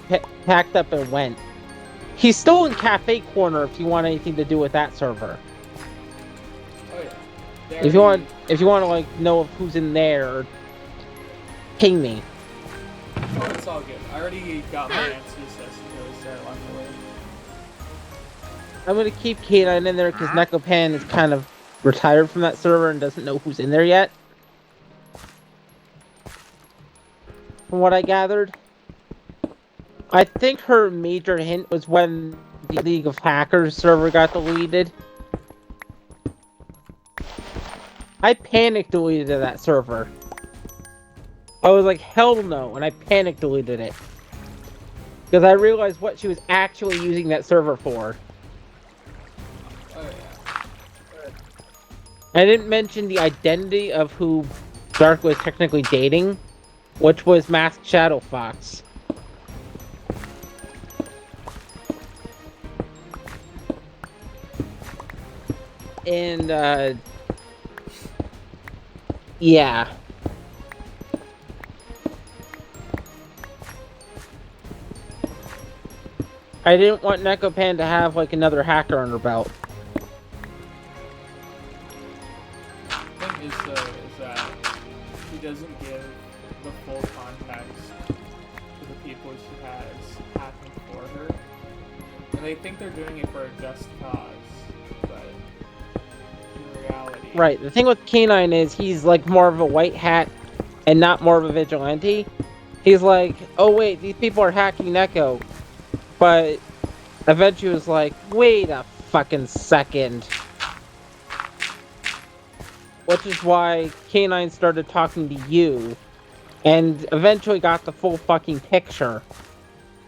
and went. He's still in Cafe Corner if you want anything to do with that server. Oh yeah. If you want to like know who's in there, ping me. Oh, it's all good. I already got my answers as to who's there, luckily. I'm gonna keep K9 in there because Nekopan is kind of retired from that server and doesn't know who's in there yet. From what I gathered, I think her major hint was when the League of Hackers server got deleted. I panic deleted that server. I was like, hell no, and I panic deleted it. Because I realized what she was actually using that server for. Oh yeah. I didn't mention the identity of who Dark was technically dating, which was Masked Shadow Fox. And, yeah. I didn't want Nekopan to have like another hacker on her belt. The thing is though, is that she doesn't give the full context to the people she has hacking for her. And they think they're doing it for a just cause, but in reality... Right, the thing with K9 is he's like more of a white hat and not more of a vigilante. He's like, oh wait, these people are hacking Neko. But eventually was like, wait a fucking second. Which is why K9 started talking to you. And eventually got the full fucking picture.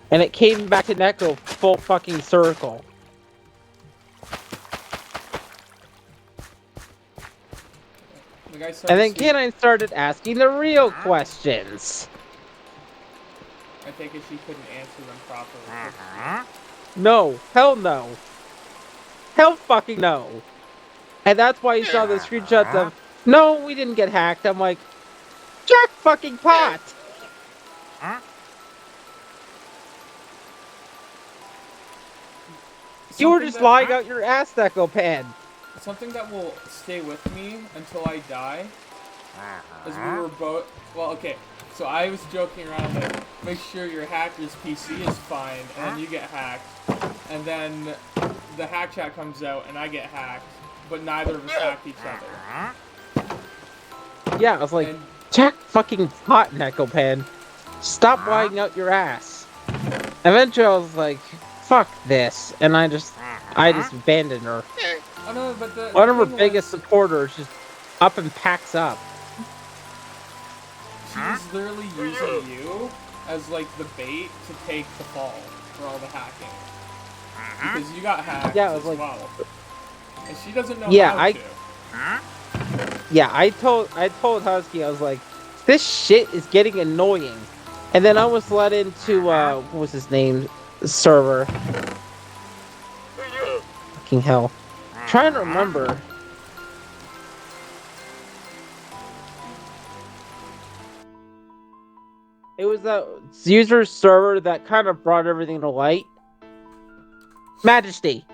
And it came back to Neko full fucking circle. And then K9 started asking the real questions. I take it she couldn't answer them properly. No, hell no. Hell fucking no. And that's why you saw the screenshots of, no, we didn't get hacked. I'm like, Jack fucking pot! You were just lying out your ass, Nekopan. Something that will stay with me until I die is we were both... Well, okay. So I was joking around like, make sure your hacker's PC is fine, and then you get hacked. And then the hack chat comes out, and I get hacked, but neither of us hacked each other. Yeah, I was like, Jack fucking pot, Nekopan. Stop lying out your ass. Eventually I was like, fuck this, and I just abandoned her. Oh, no, but one of her biggest supporters just up and packs up. She's literally using you as like the bait to take the fall for all the hacking. Because you got hacked as well. And she doesn't know how to. Yeah, I told Husky, I was like, this shit is getting annoying. And then I was let into what was his name? Server. Fucking hell. I'm trying to remember. It was that user server that kind of brought everything to light. Majesty.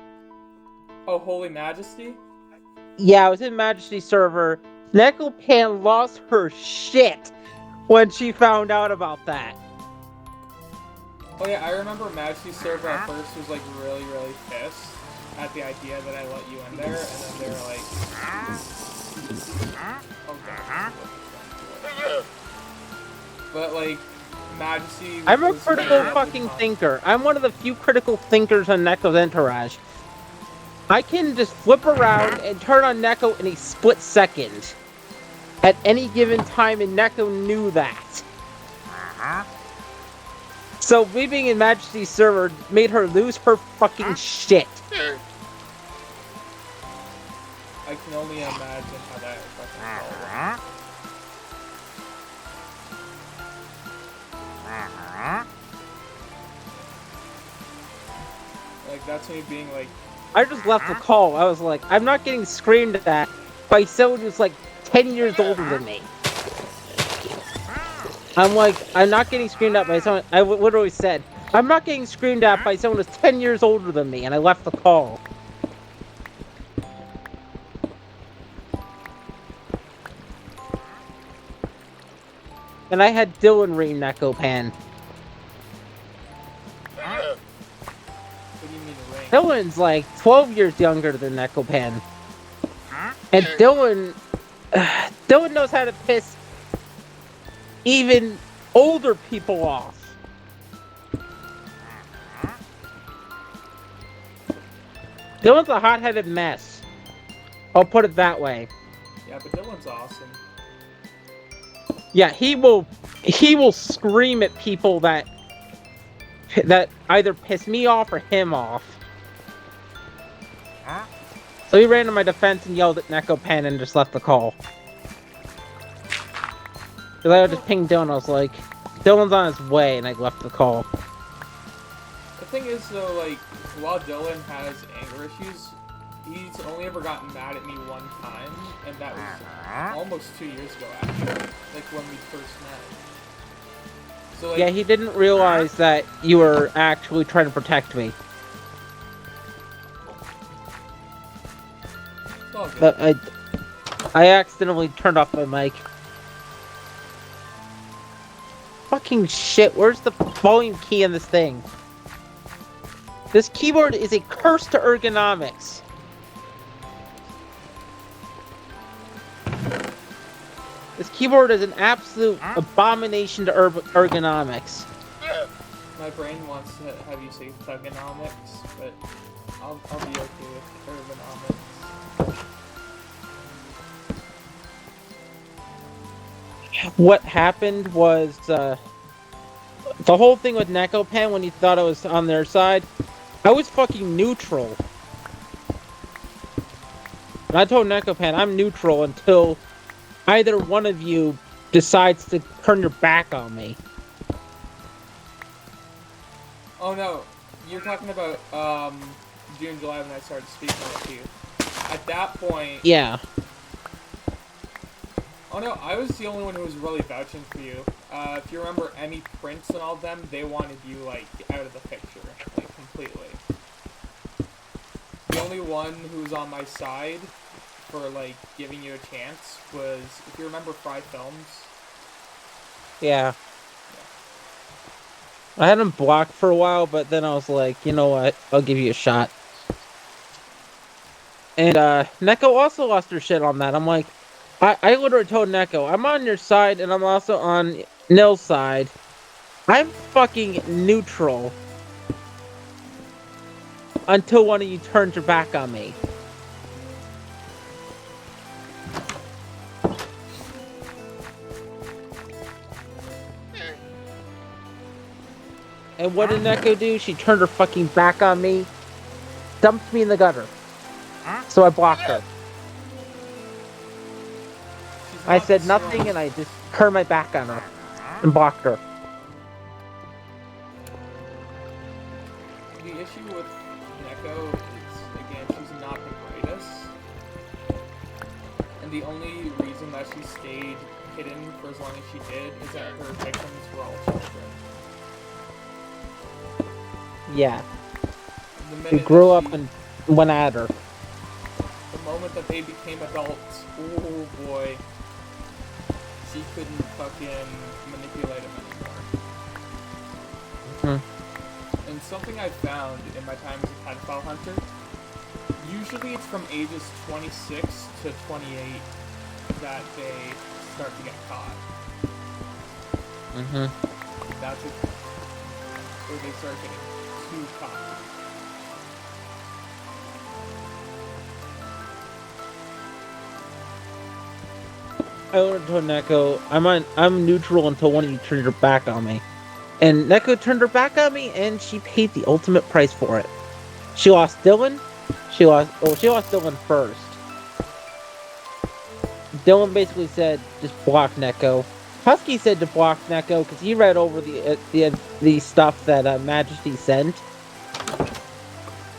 Oh, Holy Majesty? Yeah, it was in Majesty server. Nekopan lost her shit when she found out about that. Oh yeah, I remember Majesty server at first was like really, really pissed at the idea that I let you in there, and then they were like... Oh god. But like, Majesty... I'm a critical fucking thinker. I'm one of the few critical thinkers on Neko's entourage. I can just flip around and turn on Neko in a split second. At any given time, and Neko knew that. So me being in Majesty's server made her lose her fucking shit. I can only imagine how that fucking felt. Like, that's me being like... I just left the call. I was like, I'm not getting screamed at by someone who's like 10 years older than me. I'm like, I'm not getting screamed at by someone... I literally said, I'm not getting screamed at by someone who's 10 years older than me, and I left the call. And I had Dylan ream Nekopan. What do you mean ring? Dylan's like 12 years younger than Nekopan. And Dylan knows how to piss even older people off. Dylan's a hot-headed mess. I'll put it that way. Yeah, but Dylan's awesome. Yeah, he will scream at people that either piss me off or him off. So he ran to my defense and yelled at Nekopan and just left the call. Because I just pinged Dylan, I was like, Dylan's on his way, and I left the call. The thing is, though, like, while Dylan has anger issues, he's only ever gotten mad at me one time, and that was almost 2 years ago, actually. Like, when we first met. So, like, Yeah, he didn't realize that you were actually trying to protect me. it's all good. But I accidentally turned off my mic. Fucking shit, where's the volume key in this thing? This keyboard is a curse to ergonomics. This keyboard is an absolute abomination to ergonomics. My brain wants to have you say thugonomics, but I'll be okay with ergonomics. What happened was, the whole thing with Neko Pen when you thought I was on their side, I was fucking neutral. And I told Neko Pen, I'm neutral until either one of you decides to turn your back on me. Oh no, you're talking about June, July when I started speaking with you. At that point, Yeah. oh no, I was the only one who was really vouching for you. If you remember Emmy Prince and all of them, they wanted you, like, out of the picture, like, completely. The only one who was on my side for, like, giving you a chance was, if you remember Fry Films. Yeah. I had him blocked for a while, but then I was like, you know what? I'll give you a shot. And Neko also lost her shit on that. I'm like, I literally told Neko, I'm on your side and I'm also on Nil's side. I'm fucking neutral until one of you turns your back on me. And what did Neko do? She turned her fucking back on me, dumped me in the gutter. So I blocked her. I said nothing and I just turned my back on her and blocked her. The issue with Neko is, again, she's not the greatest. And the only reason that she stayed hidden for as long as she did is that her victims were all children. Yeah. The We grew up and went at her. The moment that they became adults, oh boy, she couldn't fucking manipulate them anymore. And something I found in my time as a pedophile hunter, usually it's from ages 26 to 28 that they start to get caught. That's where they start getting too caught. I ordered to Neko, I'm neutral until one of you turns your back on me. And Neko turned her back on me and she paid the ultimate price for it. She lost Dylan. She lost Dylan first. Dylan basically said, just block Neko. Husky said to block Neko because he read over the stuff that Majesty sent.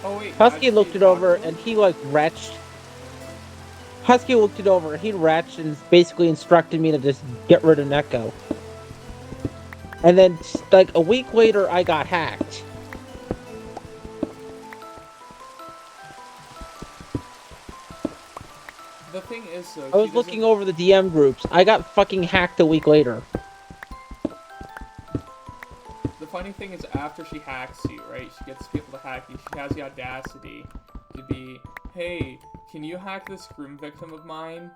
Oh wait, Husky looked it over and he like retched. Husky looked it over, he retched and basically instructed me to just get rid of Neko. And then, like, a week later, I got hacked. The thing is, though, I was looking over the DM groups. I got fucking hacked a week later. The funny thing is, after she hacks you, right, she gets people to hack you, she has the audacity to be, hey, can you hack this groom victim of mine?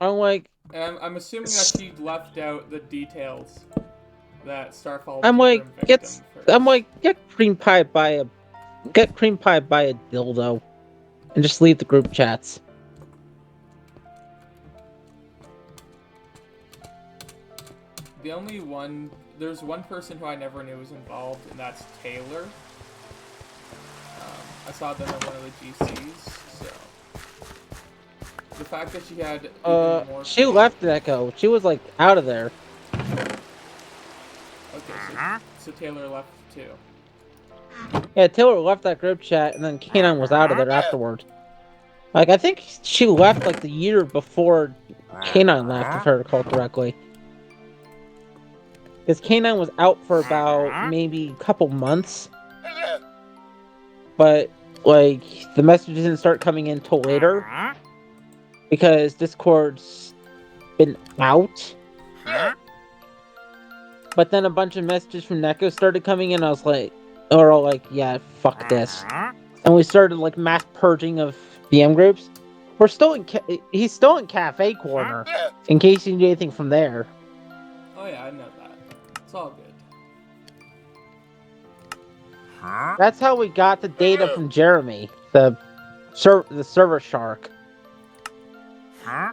I'm like... And I'm assuming that she left out the details that Starfall I'm like, first. get cream pie by a dildo. And just leave the group chats. There's one person who I never knew was involved, and that's Taylor. I saw them at one of the GCs, so... The fact that she had even more... She left Neko. She was, like, out of there. Okay, so Taylor left too. Yeah, Taylor left that group chat, and then Kanon was out of there afterward. Like, I think she left, like, the year before K9 left, if I recall correctly. Because K9 was out for about maybe a couple months. But, like, the messages didn't start coming in till later. Because Discord's been out. But then a bunch of messages from Neko started coming in. I was like, yeah, fuck this. And we started, like, mass purging of VM groups. We're still in, he's still in Cafe Corner. In case you need anything from there. Oh yeah, I know that. It's all good. That's how we got the data from Jeremy, the server shark.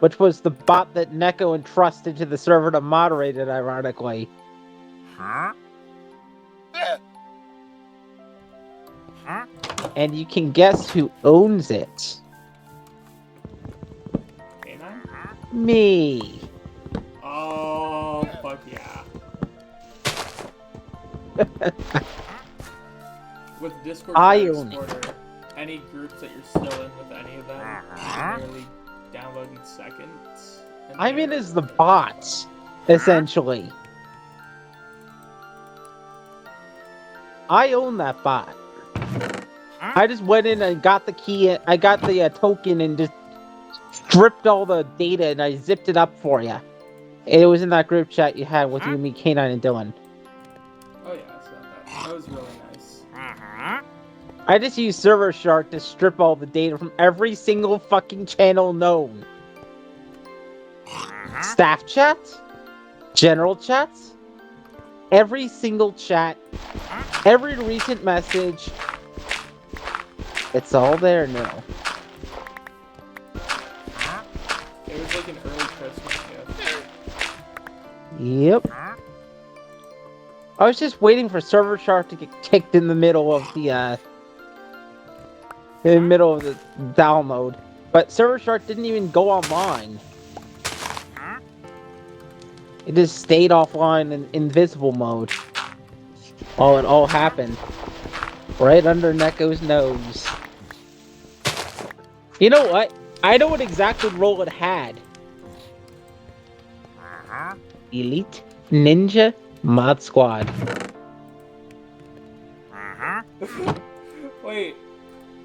Which was the bot that Neko entrusted to the server to moderate it, ironically. And you can guess who owns it. K9? Me. Oh, fuck yeah. With Discord Explorer, any groups that you're still in with any of them, you literally download in seconds. I'm in as the bots, essentially. I own that bot. I just went in and got the key. I got the token and just stripped all the data and I zipped it up for you. It was in that group chat you had with you, me, K9, and Dylan. Oh yeah, I saw that. That was really nice. I just used Server Shark to strip all the data from every single fucking channel known. Staff chats, general chats, every single chat, every recent message. It's all there now. It was like an early Christmas gift. Yep. I was just waiting for Server Shark to get kicked in the middle of the download. But Server Shark didn't even go online. It just stayed offline in invisible mode. While it all happened. Right under Neko's nose. You know what? I know what exact role it had. Elite Ninja Mod Squad. Wait,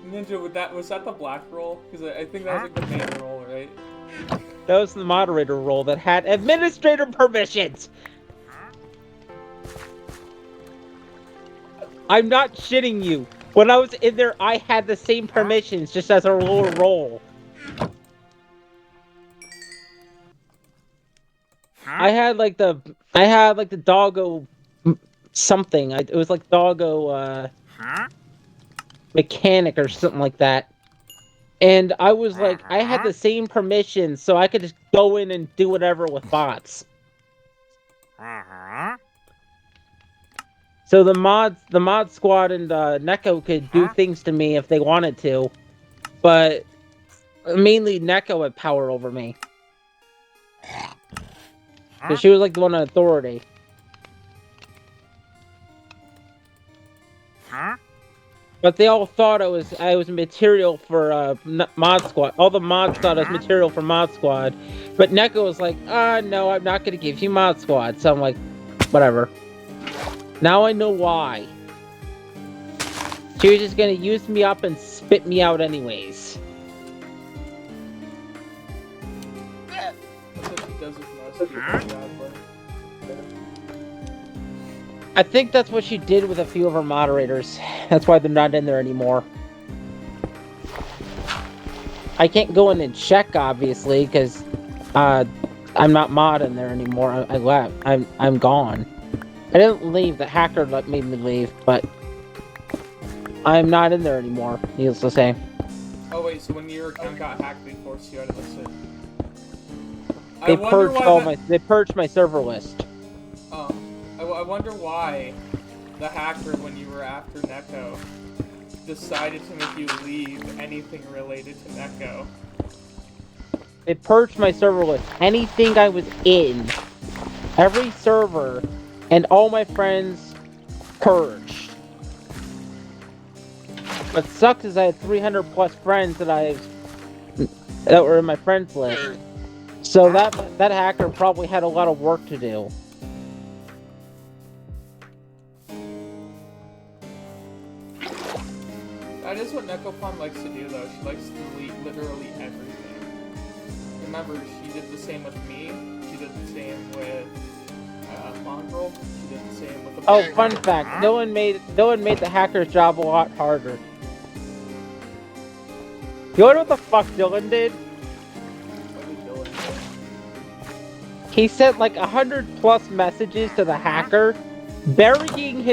Ninja, was that the black role? Because I think that was like the main role, right? That was the moderator role that had administrator permissions! I'm not shitting you. When I was in there, I had the same permissions, just as a lower role. I had like the doggo something. It was like doggo mechanic or something like that. And I was like, I had the same permissions, so I could just go in and do whatever with bots. So the mod squad and Neko could do things to me if they wanted to, but mainly Neko had power over me. Because she was like the one in authority. But they all thought I was material for Mod Squad. All the mods thought I was material for Mod Squad. But Neko was like, no, I'm not going to give you Mod Squad. So I'm like, whatever. Now I know why. She was just going to use me up and spit me out anyways. That's what she does with most people. I think that's what she did with a few of her moderators. That's why they're not in there anymore. I can't go in and check, obviously, because I'm not mod in there anymore. I left. I'm gone. I didn't leave. The hacker made me leave, but I'm not in there anymore, needless to say. Oh wait, so when your account got hacked, they forced you out of the server? They purged my server list. Oh. I wonder why the hacker, when you were after Neko, decided to make you leave anything related to Neko. They purged my server list. Anything I was in, every server, and all my friends purged. What sucks is I had 300 plus friends that I've that were in my friends list. So that hacker probably had a lot of work to do. That is what Necopon likes to do, though. She likes to delete literally everything. Remember, she did the same with me. She did the same with Mongrel. She did the same with the. Oh, fun fact: no one made the hacker's job a lot harder. You know what the fuck Dylan did? What did Dylan do? He sent like 100+ messages to the hacker, burying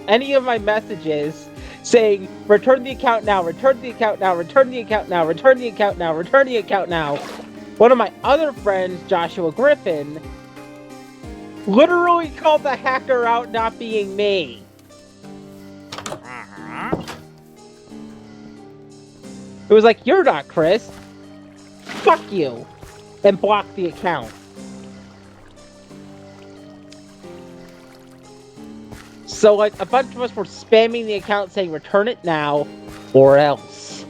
any of my messages, saying, return the account now, return the account now, return the account now, return the account now, return the account now. One of my other friends, Joshua Griffin, literally called the hacker out not being me. It was like, you're not Chris. Fuck you. And blocked the account. So, like, a bunch of us were spamming the account saying, return it now, or else.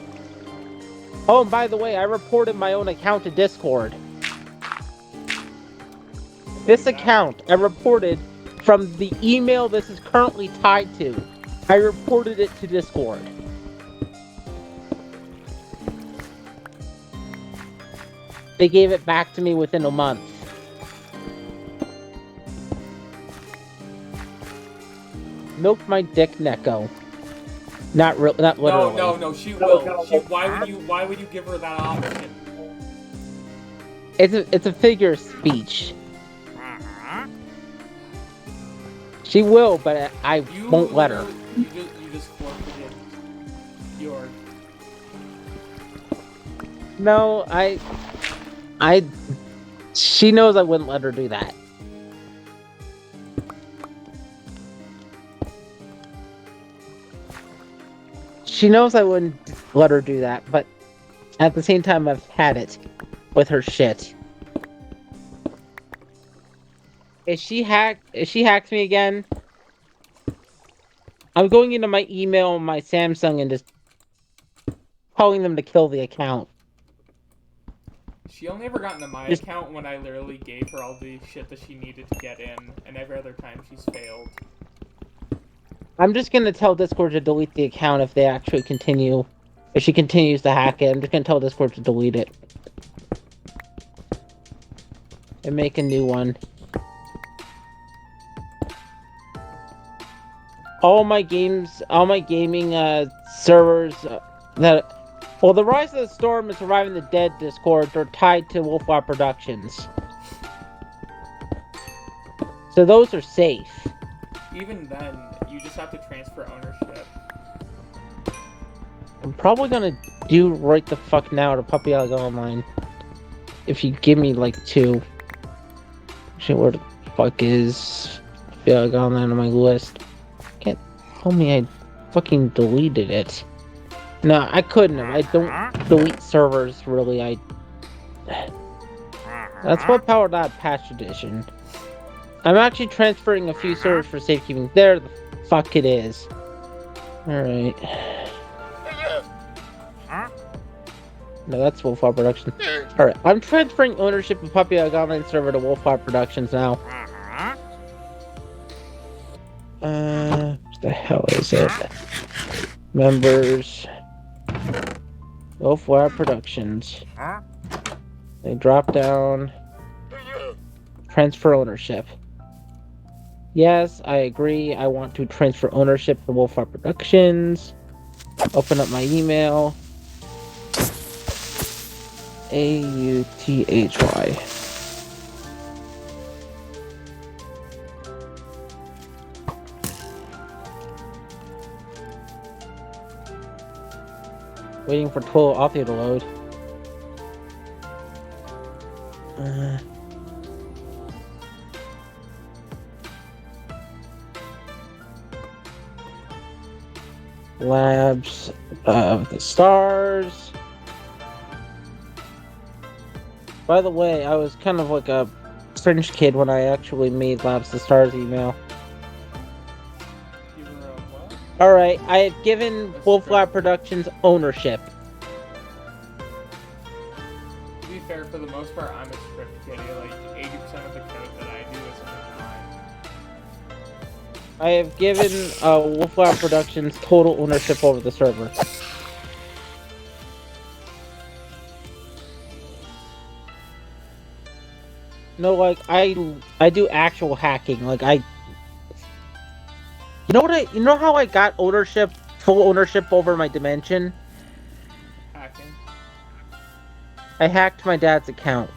Oh, and by the way, I reported my own account to Discord. This account, I reported from the email this is currently tied to. I reported it to Discord. They gave it back to me within a month. Milk my dick, Neko. Not literally. No. She will. Why would you give her that option? It's a figure of speech. She will, but I won't let her. You just forfeited your. No, she knows I wouldn't let her do that. She knows I wouldn't let her do that, but at the same time, I've had it with her shit. If she hacks me again, I'm going into my email and my Samsung and just calling them to kill the account. She only ever got into my account when I literally gave her all the shit that she needed to get in, and every other time she's failed. I'm just gonna tell Discord to delete the account if they actually continue. If she continues to hack it, I'm just gonna tell Discord to delete it. And make a new one. All my gaming servers well, the Rise of the Storm and Surviving the Dead Discords are tied to Wolfwap Productions. So those are safe. Even then, you just have to transfer ownership. I'm probably gonna do right the fuck now to Puppy Dog Online. If you give me like 2. Actually, where the fuck is Puppy Dog Online on my list? Can't tell me I fucking deleted it. No, I couldn't have. I don't delete servers, really. That's what powered out Patch Edition. I'm actually transferring a few servers for safekeeping. There the fuck it is. Alright. No, that's Wolfwap Productions. Alright, I'm transferring ownership of Puppy Dog Online server to Wolfwap Productions now. What the hell is it? Members. Wolfwap Productions. They drop down. Transfer ownership. Yes, I agree. I want to transfer ownership to Wolfwap Productions. Open up my email. AUTHY. Waiting for Total Audio to load. Labs of the Stars. By the way, I was kind of like a French kid when I actually made Labs of the Stars email. Alright, I have given Wolfwap Productions ownership. most part, I'm a script kiddie. Like 80% of the code that I do isn't mine. I have given Wolflab Productions total ownership over the server. No, like I do actual hacking. Like you know how I got ownership, full ownership over my dimension? Hacking. I hacked my dad's account.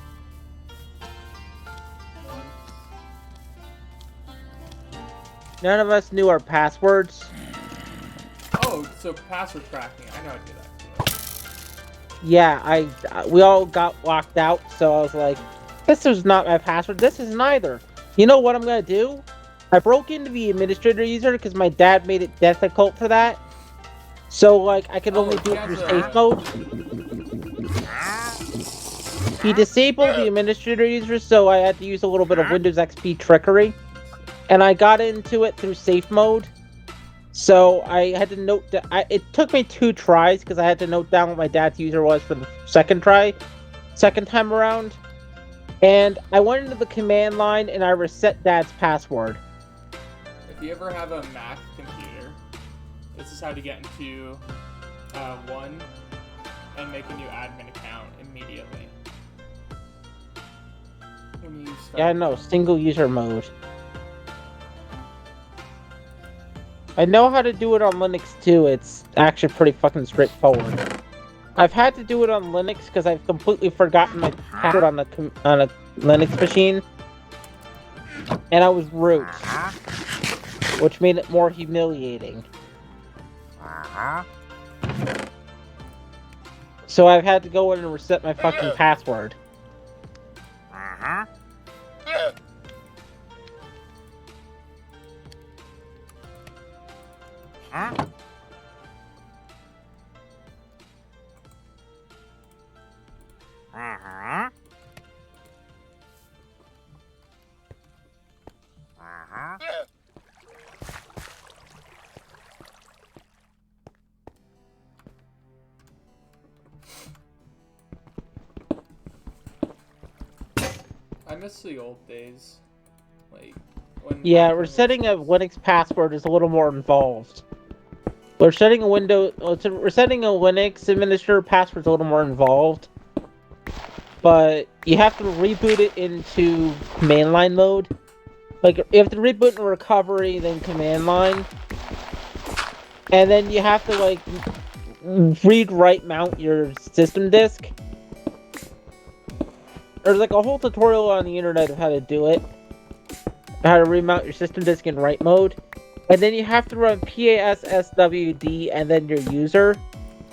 None of us knew our passwords. Oh, so password cracking. I know how to do that too. Yeah, we all got locked out, so I was like, this is not my password, this isn't either. You know what I'm gonna do? I broke into the administrator user because my dad made it difficult for that. So, like, I can only do it through safe mode. He disabled the administrator user, so I had to use a little bit of Windows XP trickery. And I got into it through safe mode. So I had to note that it took me 2 tries because I had to note down what my dad's user was for the second time around. And I went into the command line and I reset dad's password. If you ever have a Mac computer, this is how to get into one and make a new admin account immediately. When you start. Yeah, no, single user mode. I know how to do it on Linux too. It's actually pretty fucking straightforward. I've had to do it on Linux because I've completely forgotten my password on a Linux machine, and I was root, which made it more humiliating. So I've had to go in and reset my fucking password. I miss the old days. Like, when Yeah, Mac resetting a was- Linux password is a little more involved. Resetting a Linux administrator password is a little more involved. But you have to reboot it into command line mode. Like, you have to reboot in recovery, then command line. And then you have to, like, read-write mount your system disk. There's, like, a whole tutorial on the internet of how to do it. How to remount your system disk in write mode. And then you have to run PASSWD and then your user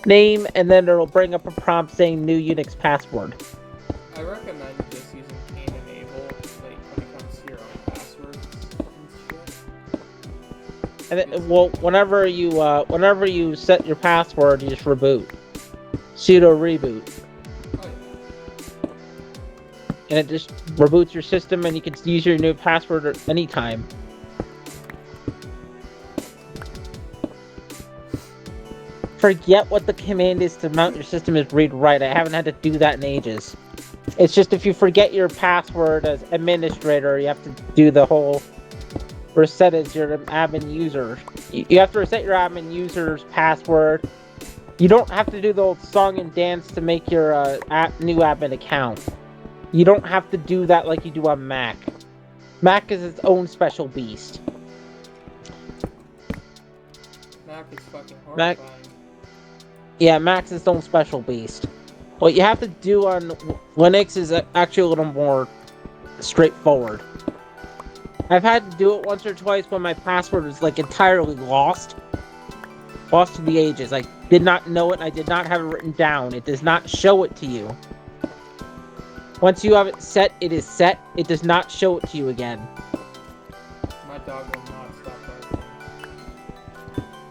name, and then it'll bring up a prompt saying new Unix password. I recommend just using Cain and Abel, like, when it comes to your own passwords and shit. And then, well, whenever you set your password, you just reboot. Sudo reboot. Oh, yeah. And it just reboots your system and you can use your new password at any time. Forget what the command is to mount your system is read write. I haven't had to do that in ages. It's just if you forget your password as administrator, you have to do the whole reset as your admin user. You have to reset your admin user's password. You don't have to do the old song and dance to make your new admin account. You don't have to do that like you do on Mac. Mac is its own special beast. Mac is fucking Mac- horrifying. Yeah, Mac's its own special beast. What you have to do on Linux is actually a little more straightforward. I've had to do it once or twice when my password was like entirely lost. Lost to the ages. I did not know it and I did not have it written down. It does not show it to you. Once you have it set, it is set. It does not show it to you again. My dog will not stop barking.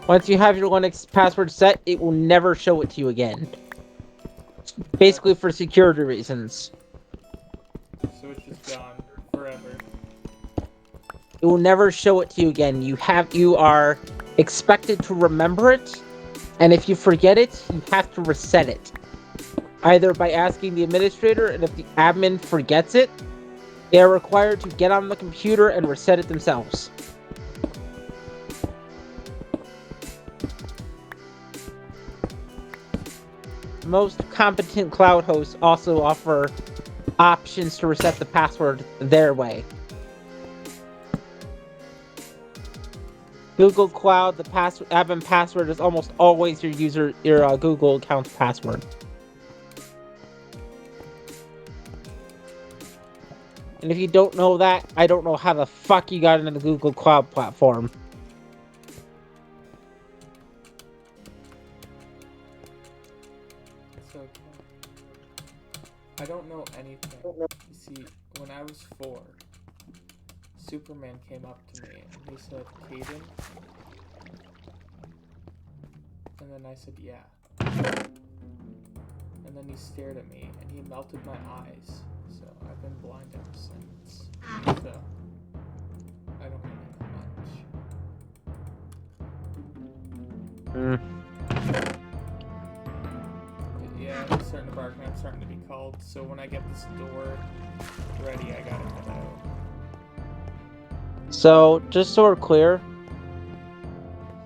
Once you have your Linux password set, it will never show it to you again. Basically for security reasons. So it's just gone forever. It will never show it to you again. You are expected to remember it, and if you forget it, you have to reset it. either by asking the administrator, and if the admin forgets it, they are required to get on the computer and reset it themselves. Most competent cloud hosts also offer options to reset the password their way. Google Cloud, the admin password is almost always your Google account's password. And if you don't know that, I don't know how the fuck you got into the Google Cloud platform. So, I don't know anything. You see, when I was 4, Superman came up to me and he said, Caden? And then I said, yeah. And then he stared at me and he melted my eyes. So I've been blind ever since. So I don't really know much. Yeah, he's starting to bark and I'm starting to be called. So when I get this door ready, I gotta head out. So, just so we're clear,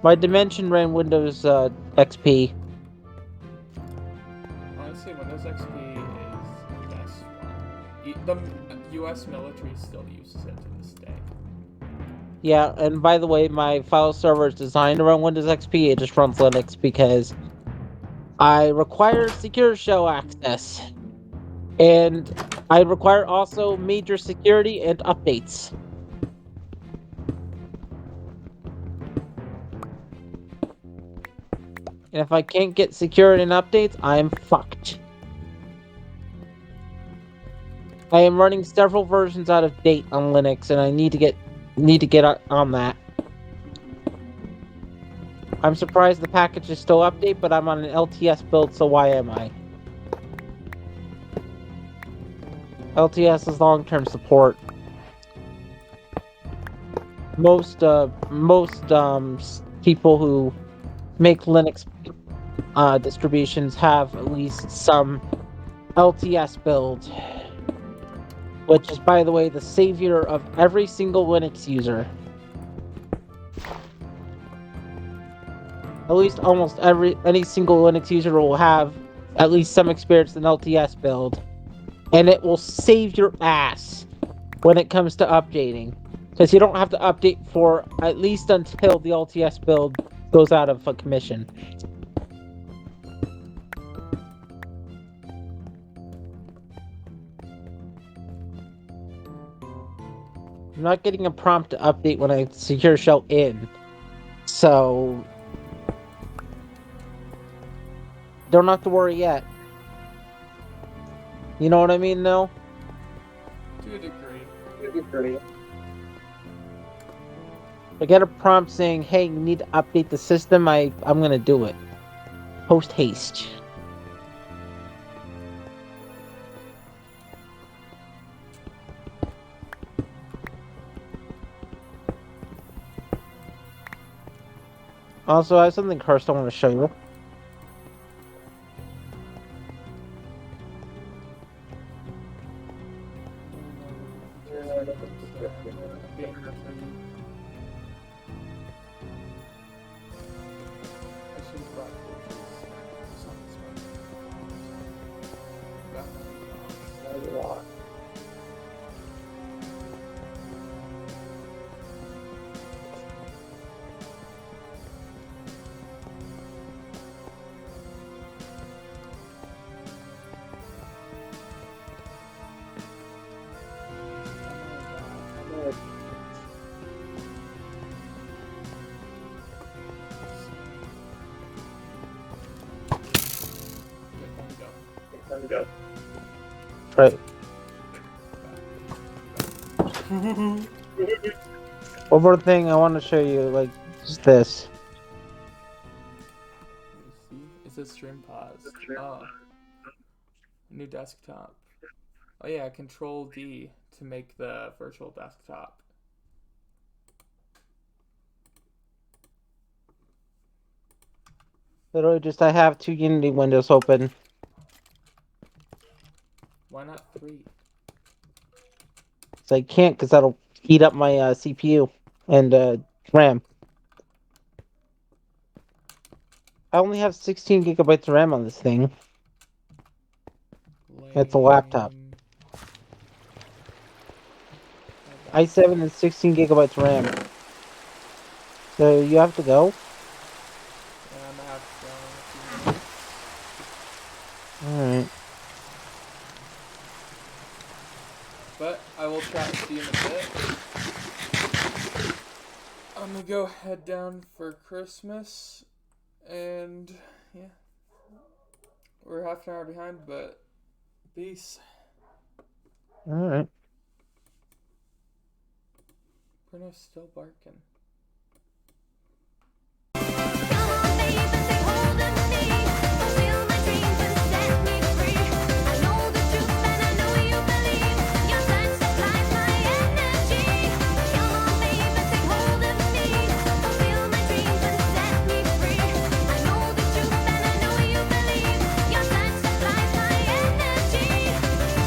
my dimension ran Windows XP. Honestly, Windows XP is the best one. The US military still uses it to this day. Yeah, and by the way, my file server is designed around Windows XP. It just runs Linux because I require secure shell access. And I require also major security and updates. And if I can't get security and updates, I'm fucked. I am running several versions out of date on Linux, and I need to get on that. I'm surprised the package is still update, but I'm on an LTS build, so why am I? LTS is long-term support. Most people who make Linux distributions have at least some LTS build, which is, by the way, the savior of every single Linux user. At least almost any single Linux user will have at least some experience in LTS build, and it will save your ass when it comes to updating, because you don't have to update for at least until the LTS build goes out of commission. I'm not getting a prompt to update when I secure shell in, so don't have to worry yet. You know what I mean, though? To a degree. If I get a prompt saying, hey, you need to update the system, I'm gonna do it. Post haste. Also, I have something cursed I want to show you. Right. One more thing I want to show you, like, just this. See? It says stream pause. Oh. New desktop. Oh yeah, Control D to make the virtual desktop. Literally just I have two Unity windows open. Why not 3? So I can't because that'll heat up my CPU and RAM. I only have 16 gigabytes of RAM on this thing. It's a laptop. Lame. i7 and 16 gigabytes RAM. So you have to go? Yeah, I'm gonna have to go in a few minutes. Alright. But I will chat with you in a bit. I'm gonna go head down for Christmas, and yeah, we're half an hour behind, but peace. Alright. Bruno's still barking.